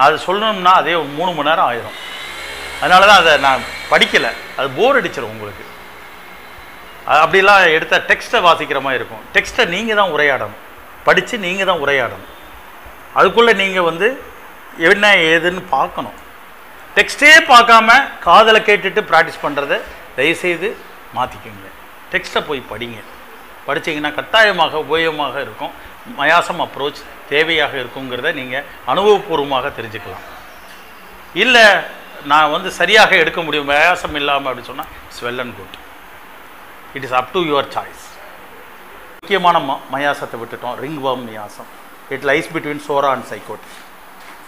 அது சொல்லணும்னா அதே 3 மணி நேரம் ஆயிரும். அதனால தான் அதை நான் படிக்கலை, அது போர் அடிச்சிடும் உங்களுக்கு. அப்படிலாம் எடுத்த டெக்ஸ்ட்டை வாசிக்கிற மாதிரி இருக்கும். டெக்ஸ்ட்டை நீங்கள் தான் உரையாடணும், படித்து நீங்கள் தான் உரையாடணும். அதுக்குள்ளே நீங்கள் வந்து என்ன ஏதுன்னு பார்க்கணும். டெக்ஸ்ட்டே பார்க்காம காதலை கேட்டுட்டு ப்ராக்டிஸ் பண்ணுறதை தயவுசெய்து மாற்றிக்கோங்க. டெக்ஸ்ட்டை போய் படிங்க. படித்தீங்கன்னா கட்டாயமாக உபயோகமாக இருக்கும். மயாசம் அப்ரோச் தேவையாக இருக்குங்கிறத நீங்கள் அனுபவபூர்வமாக தெரிஞ்சுக்கலாம். இல்லை நான் வந்து சரியாக எடுக்க முடியும் மயாசம் இல்லாமல் அப்படின்னு சொன்னால் it's well and good. It is up to your choice. முக்கியமான மயாசத்தை விட்டுட்டோம், ரிங்வார்ம் மியாசம். It lies between psora and sycotic.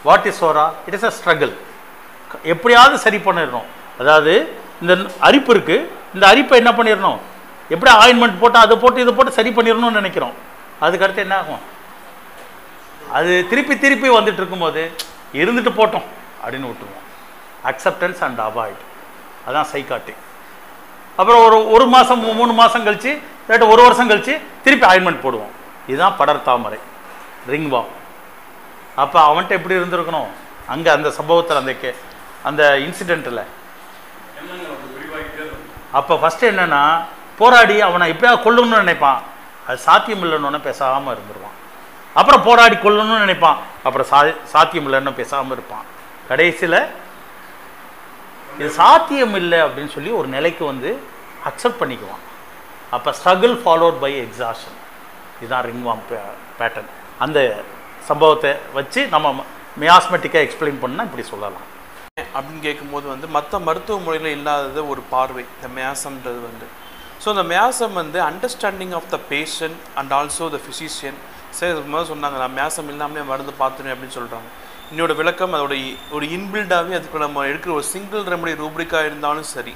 What is psora? It is a struggle. எப்படியாவது சரி பண்ணிடணும். அதாவது இந்த அரிப்பு இருக்குது, இந்த அரிப்பை என்ன பண்ணிடணும், எப்படி ஆயின்மெண்ட் போட்டு அதை போட்டு இதை போட்டு சரி பண்ணிடணும்னு நினைக்கிறோம். அதுக்கடுத்து என்ன ஆகும், அது திருப்பி திருப்பி வந்துட்டு இருக்கும்போது இருந்துட்டு போட்டோம் அப்படின்னு விட்டுருவோம். அக்செப்டன்ஸ் அண்ட் அவாய்ட், அதான் சைக்காட்டிக். அப்புறம் ஒரு மாதம் 3 மாதம் கழித்து இல்லாட்டி 1 வருஷம் கழித்து திருப்பி ஆயின்மெண்ட் போடுவோம். இதுதான் படர் தாமரை, ரிங்வார்ம். அப்போ அவன்கிட்ட எப்படி இருந்திருக்கணும், அங்கே அந்த சம்பவத்தில் அந்த இன்சிடெண்ட்டில் அப்போ ஃபஸ்ட்டு என்னென்னா போராடி அவனை எப்படியாவது கொல்லணும்னு நினைப்பான். அது சாத்தியம் இல்லைன்னு பேசாமல் இருந்துருவான். அப்புறம் போராடி கொல்லணும்னு நினைப்பான், அப்புறம் சாத்தியம் இல்லைன்னு பேசாமல் இருப்பான். கடைசியில் இது சாத்தியம் இல்லை அப்படின்னு சொல்லி ஒரு நிலைக்கு வந்து அக்செப்ட் பண்ணிக்குவான். அப்போ ஸ்ட்ரகிள் ஃபாலோட் பை எக்ஸாஷன். இதுதான் ரிங்வார்ம் பேட்டர்ன். அந்த சம்பவத்தை வச்சு நம்ம மியாஸ்மெட்டிக்காக எக்ஸ்பிளைன் பண்ணால் இப்படி சொல்லலாம். அப்படின்னு கேட்கும்போது வந்து மற்ற மருத்துவ முறையில் இல்லாதது ஒரு பார்வை இந்த மியாசம்ன்றது வந்து. ஸோ இந்த மியாசம் வந்து understanding of the patient and also the physician. சரி, முதல்ல சொன்னாங்க நான் மியாசம் இல்லாமலே மருந்து பார்த்துனேன் அப்படின்னு சொல்கிறாங்க. என்னோட விளக்கம் அதோட ஒரு இன்பில்டாகவே அதுக்கு நம்ம எடுக்கிற ஒரு சிங்கிள் ரெமடி ரூப்ரிக்காக இருந்தாலும் சரி,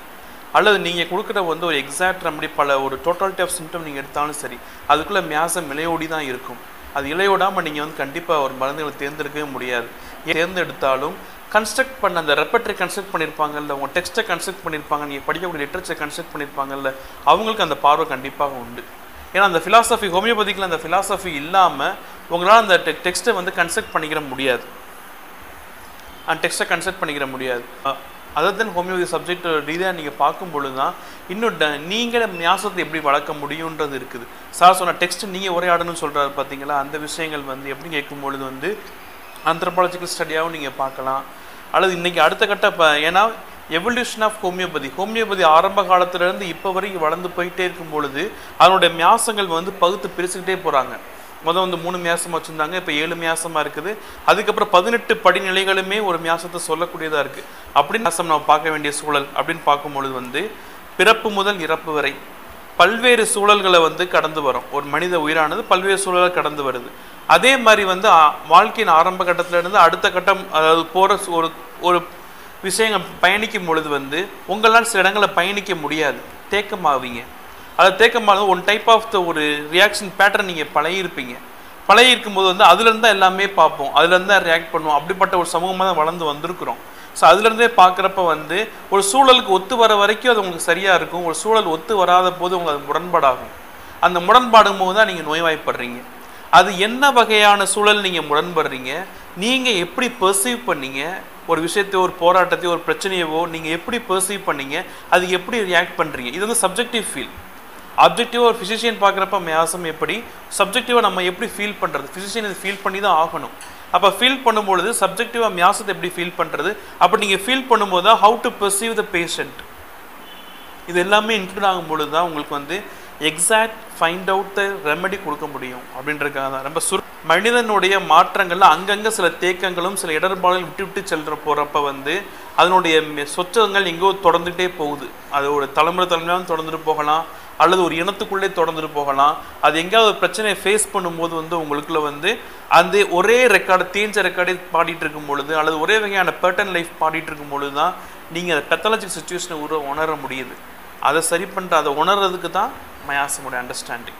அல்லது நீங்கள் கொடுக்குற வந்து ஒரு எக்ஸாக்ட் ரெமடி ஒரு டோட்டாலிட்டி ஆஃப் சிம்டம் நீங்கள் எடுத்தாலும் சரி, அதுக்குள்ளே மியாசம் இலையோடி தான் இருக்கும். அது இலையோடாமல் நீங்கள் வந்து கண்டிப்பாக ஒரு மருந்துகளை தேர்ந்தெடுக்கவே முடியாது. தேர்ந்தெடுத்தாலும் கன்ஸ்ட்ரக்ட் பண்ண அந்த ரெப்பர்டரி கன்ஸ்ட்ரக்ட் பண்ணியிருப்பாங்கல்ல, உங்கள் டெக்ஸ்ட்டை கன்ஸ்ட்ரக்ட் பண்ணியிருப்பாங்க, நீங்கள் படிக்கக்கூடிய லிட்ரேச்சர் கன்ஸ்ட்ரக்ட் பண்ணியிருப்பாங்கல்ல, அவங்களுக்கு அந்த பார்வை கண்டிப்பாக உண்டு. ஏன்னா அந்த ஃபிலாசபி ஹோமியோபதிக்கில் அந்த ஃபிலாசபி இல்லாமல் உங்களால் அந்த டெக்ஸ்ட்டை வந்து கன்ஸ்ட்ரக்ட் பண்ணிக்கிற முடியாது. அந்த டெக்ஸ்ட்டை கன்ஸ்ட்ரக்ட் பண்ணிக்கிற முடியாது. அதர் தென் ஹோமியோபதி சப்ஜெக்ட் ரீதியாக நீங்கள் பார்க்கும்பொழுது தான் இன்னும் நீங்கள் மியாசத்தை எப்படி வளர்க்க முடியுன்றது இருக்குது. சார் சொன்ன டெக்ஸ்ட்டு நீங்கள் உரையாடணும்னு சொல்கிறாரு பார்த்தீங்களா, அந்த விஷயங்கள் வந்து எப்படி கேட்கும்பொழுது வந்து ஆந்த்ரோபாலஜிக்கல் ஸ்டடியாகவும் நீங்கள் பார்க்கலாம். அல்லது இன்றைக்கி அடுத்த கட்ட ஏன்னா எவல்யூஷன் ஆஃப் ஹோமியோபதி ஆரம்ப காலத்திலேருந்து இப்போ வரைக்கும் வளர்ந்து போயிட்டே இருக்கும் பொழுது அதனுடைய மியாசங்கள் வந்து பகுத்து பிரிச்சுக்கிட்டே போகிறாங்க. வந்து 3 மியாசம் வச்சுருந்தாங்க, இப்போ 7 மியாசமாக இருக்குது. அதுக்கப்புறம் 18 படிநிலைகளுமே ஒரு மியாசத்தை சொல்லக்கூடியதாக இருக்குது. அப்படின்னு மியாசம் நம்ம பார்க்க வேண்டிய சூழல் அப்படின்னு பார்க்கும்பொழுது வந்து பிறப்பு முதல் இறப்பு வரை பல்வேறு சூழல்களை வந்து கடந்து வரும். ஒரு மனித உயிரானது பல்வேறு சூழலை கடந்து வருது. அதே மாதிரி வந்து வாழ்க்கையின் ஆரம்ப கட்டத்திலேருந்து அடுத்த கட்டம், அதாவது போகிற ஒரு விஷயங்கள் பயணிக்கும் பொழுது வந்து உங்களால் சில இடங்களை பயணிக்க முடியாது, தேக்கமாவீங்க. அதை தேக்கமாக ஒன் டைப் ஆஃப் த ஒரு ரியாக்ஷன் பேட்டர்ன் நீங்கள் பழகிருப்பீங்க. பழகிருக்கும்போது வந்து அதுலேருந்து தான் எல்லாமே பார்ப்போம், அதுலேருந்து தான் ரியாக்ட் பண்ணுவோம். அப்படிப்பட்ட ஒரு சமூகமாக தான் வளர்ந்து வந்திருக்கிறோம். ஸோ அதுலேருந்தே பார்க்குறப்ப வந்து ஒரு சூழலுக்கு ஒத்து வர வரைக்கும் அது உங்களுக்கு சரியாக இருக்கும். ஒரு சூழல் ஒத்து வராத போது உங்களுக்கு அது முரண்பாடாகும். அந்த முரண்பாடும் போது தான் நீங்கள் நோய்வாய்ப்படுறீங்க. அது என்ன வகையான சூழல் நீங்கள் முரண்படுறீங்க, நீங்கள் எப்படி பெர்சீவ் பண்ணீங்க, ஒரு விஷயத்தையோ ஒரு போராட்டத்தையோ ஒரு பிரச்சனையவோ நீங்கள் எப்படி பெர்சீவ் பண்ணீங்க, அது எப்படி ரியாக்ட் பண்ணுறீங்க, இது வந்து சப்ஜெக்டிவ் ஃபீல். ஆப்ஜெக்டிவாக ஒரு ஃபிசிஷியன் பார்க்குறப்ப மியாசம் எப்படி, சப்ஜெக்டிவாக நம்ம எப்படி ஃபீல் பண்ணுறது, ஃபிசிஷியன் இது ஃபீல் பண்ணி தான் ஆகணும். அப்போ ஃபீல் பண்ணும்பொழுது சப்ஜெக்டிவாக மியாசத்தை எப்படி ஃபீல் பண்ணுறது, அப்போ நீங்கள் ஃபீல் பண்ணும்போது தான் how to perceive the patient, இது எல்லாமே இன்க்ளூட் ஆகும்பொழுது தான் உங்களுக்கு வந்து exact find out the remedy கொடுக்க முடியும். அப்படின்றதுக்காக தான் ரொம்ப மனிதனுடைய மாற்றங்கள்ல அங்கங்கே சில தேக்கங்களும் சில இடர்பாடுகள் விட்டு விட்டு செல்ற போகிறப்ப வந்து அதனுடைய சொச்சங்கள் எங்கோ தொடர்ந்துகிட்டே போகுது. அது ஒரு தலைமுறையாக தொடர்ந்துட்டு போகலாம், அல்லது ஒரு இனத்துக்குள்ளே தொடர்ந்துட்டு போகலாம். அது எங்கேயாவது ஒரு பிரச்சனையை ஃபேஸ் பண்ணும்போது வந்து உங்களுக்குள்ள வந்து அந்த ஒரே ரெக்கார்டு தேஞ்ச ரெக்கார்டே பாடிட்டு இருக்கும் பொழுது, அல்லது ஒரே வகையான பேட்டர்ன் லைஃப் பாடிட்டு இருக்கும் பொழுது தான் நீங்கள் அந்த பெத்தாலஜிக் சுச்சுவேஷனை உணர முடியுது. அதை சரி பண்ணுற அதை உணர்றதுக்கு தான் மயாசமுடைய அண்டர்ஸ்டாண்டிங்.